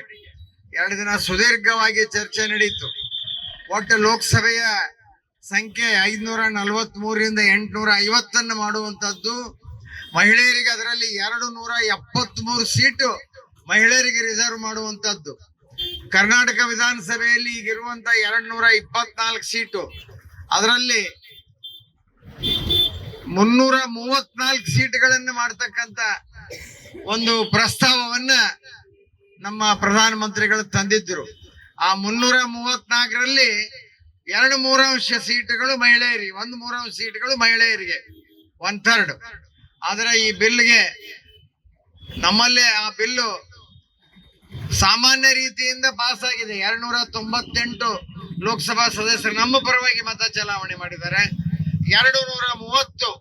2 ದಿನ ಸುದೀರ್ಘವಾಗಿ ಚರ್ಚೆ ನಡೆಯಿತು. ಒಟ್ಟು ಲೋಕಸಭೆಯ ಸಂಖ್ಯೆ 543ರಿಂದ 850 ಮಾಡುವಂತದ್ದು, ಮಹಿಳೆಯರಿಗೆ ಅದರಲ್ಲಿ 273 ಸೀಟು ಮಹಿಳೆಯರಿಗೆ ರಿಸರ್ವ್ ಮಾಡುವಂತದ್ದು. ಕರ್ನಾಟಕ ವಿಧಾನಸಭೆಯಲ್ಲಿ ಈಗಿರುವಂತ 224 ಸೀಟು, ಅದರಲ್ಲಿ 334 ಸೀಟ್ಗಳನ್ನು ಮಾಡ್ತಕ್ಕಂತ ಒಂದು ಪ್ರಸ್ತಾವವನ್ನ ನಮ್ಮ ಪ್ರಧಾನಮಂತ್ರಿಗಳು ತಂದಿದ್ರು. ಆ 334ರಲ್ಲಿ 2/3 ಸೀಟುಗಳು ಮಹಿಳೆಯರಿಗೆ, 1/3 ಸೀಟುಗಳು ಮಹಿಳೆಯರಿಗೆ, 1/3. ಆದ್ರೆ ಈ ಬಿಲ್ಗೆ ನಮ್ಮಲ್ಲೇ ಆ ಬಿಲ್ಲು ಸಾಮಾನ್ಯ ರೀತಿಯಿಂದ ಪಾಸ್ ಆಗಿದೆ. 298 ಲೋಕಸಭಾ ಸದಸ್ಯರು ನಮ್ಮ ಪರವಾಗಿ ಮತ ಚಲಾವಣೆ ಮಾಡಿದ್ದಾರೆ. 230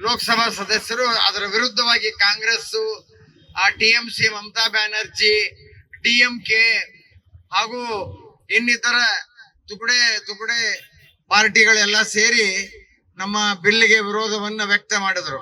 ಲೋಕಸಭಾ ಸದಸ್ಯರು ಅದರ ವಿರುದ್ಧವಾಗಿ ಕಾಂಗ್ರೆಸ್, TMC ಮಮತಾ ಬ್ಯಾನರ್ಜಿ, DMK ಹಾಗೂ ಇನ್ನಿತರ ತುಕಡೆ ಪಾರ್ಟಿಗಳೆಲ್ಲ ಸೇರಿ ನಮ್ಮ ಬಿಲ್ಗೆ ವಿರೋಧವನ್ನ ವ್ಯಕ್ತ ಮಾಡಿದ್ರು.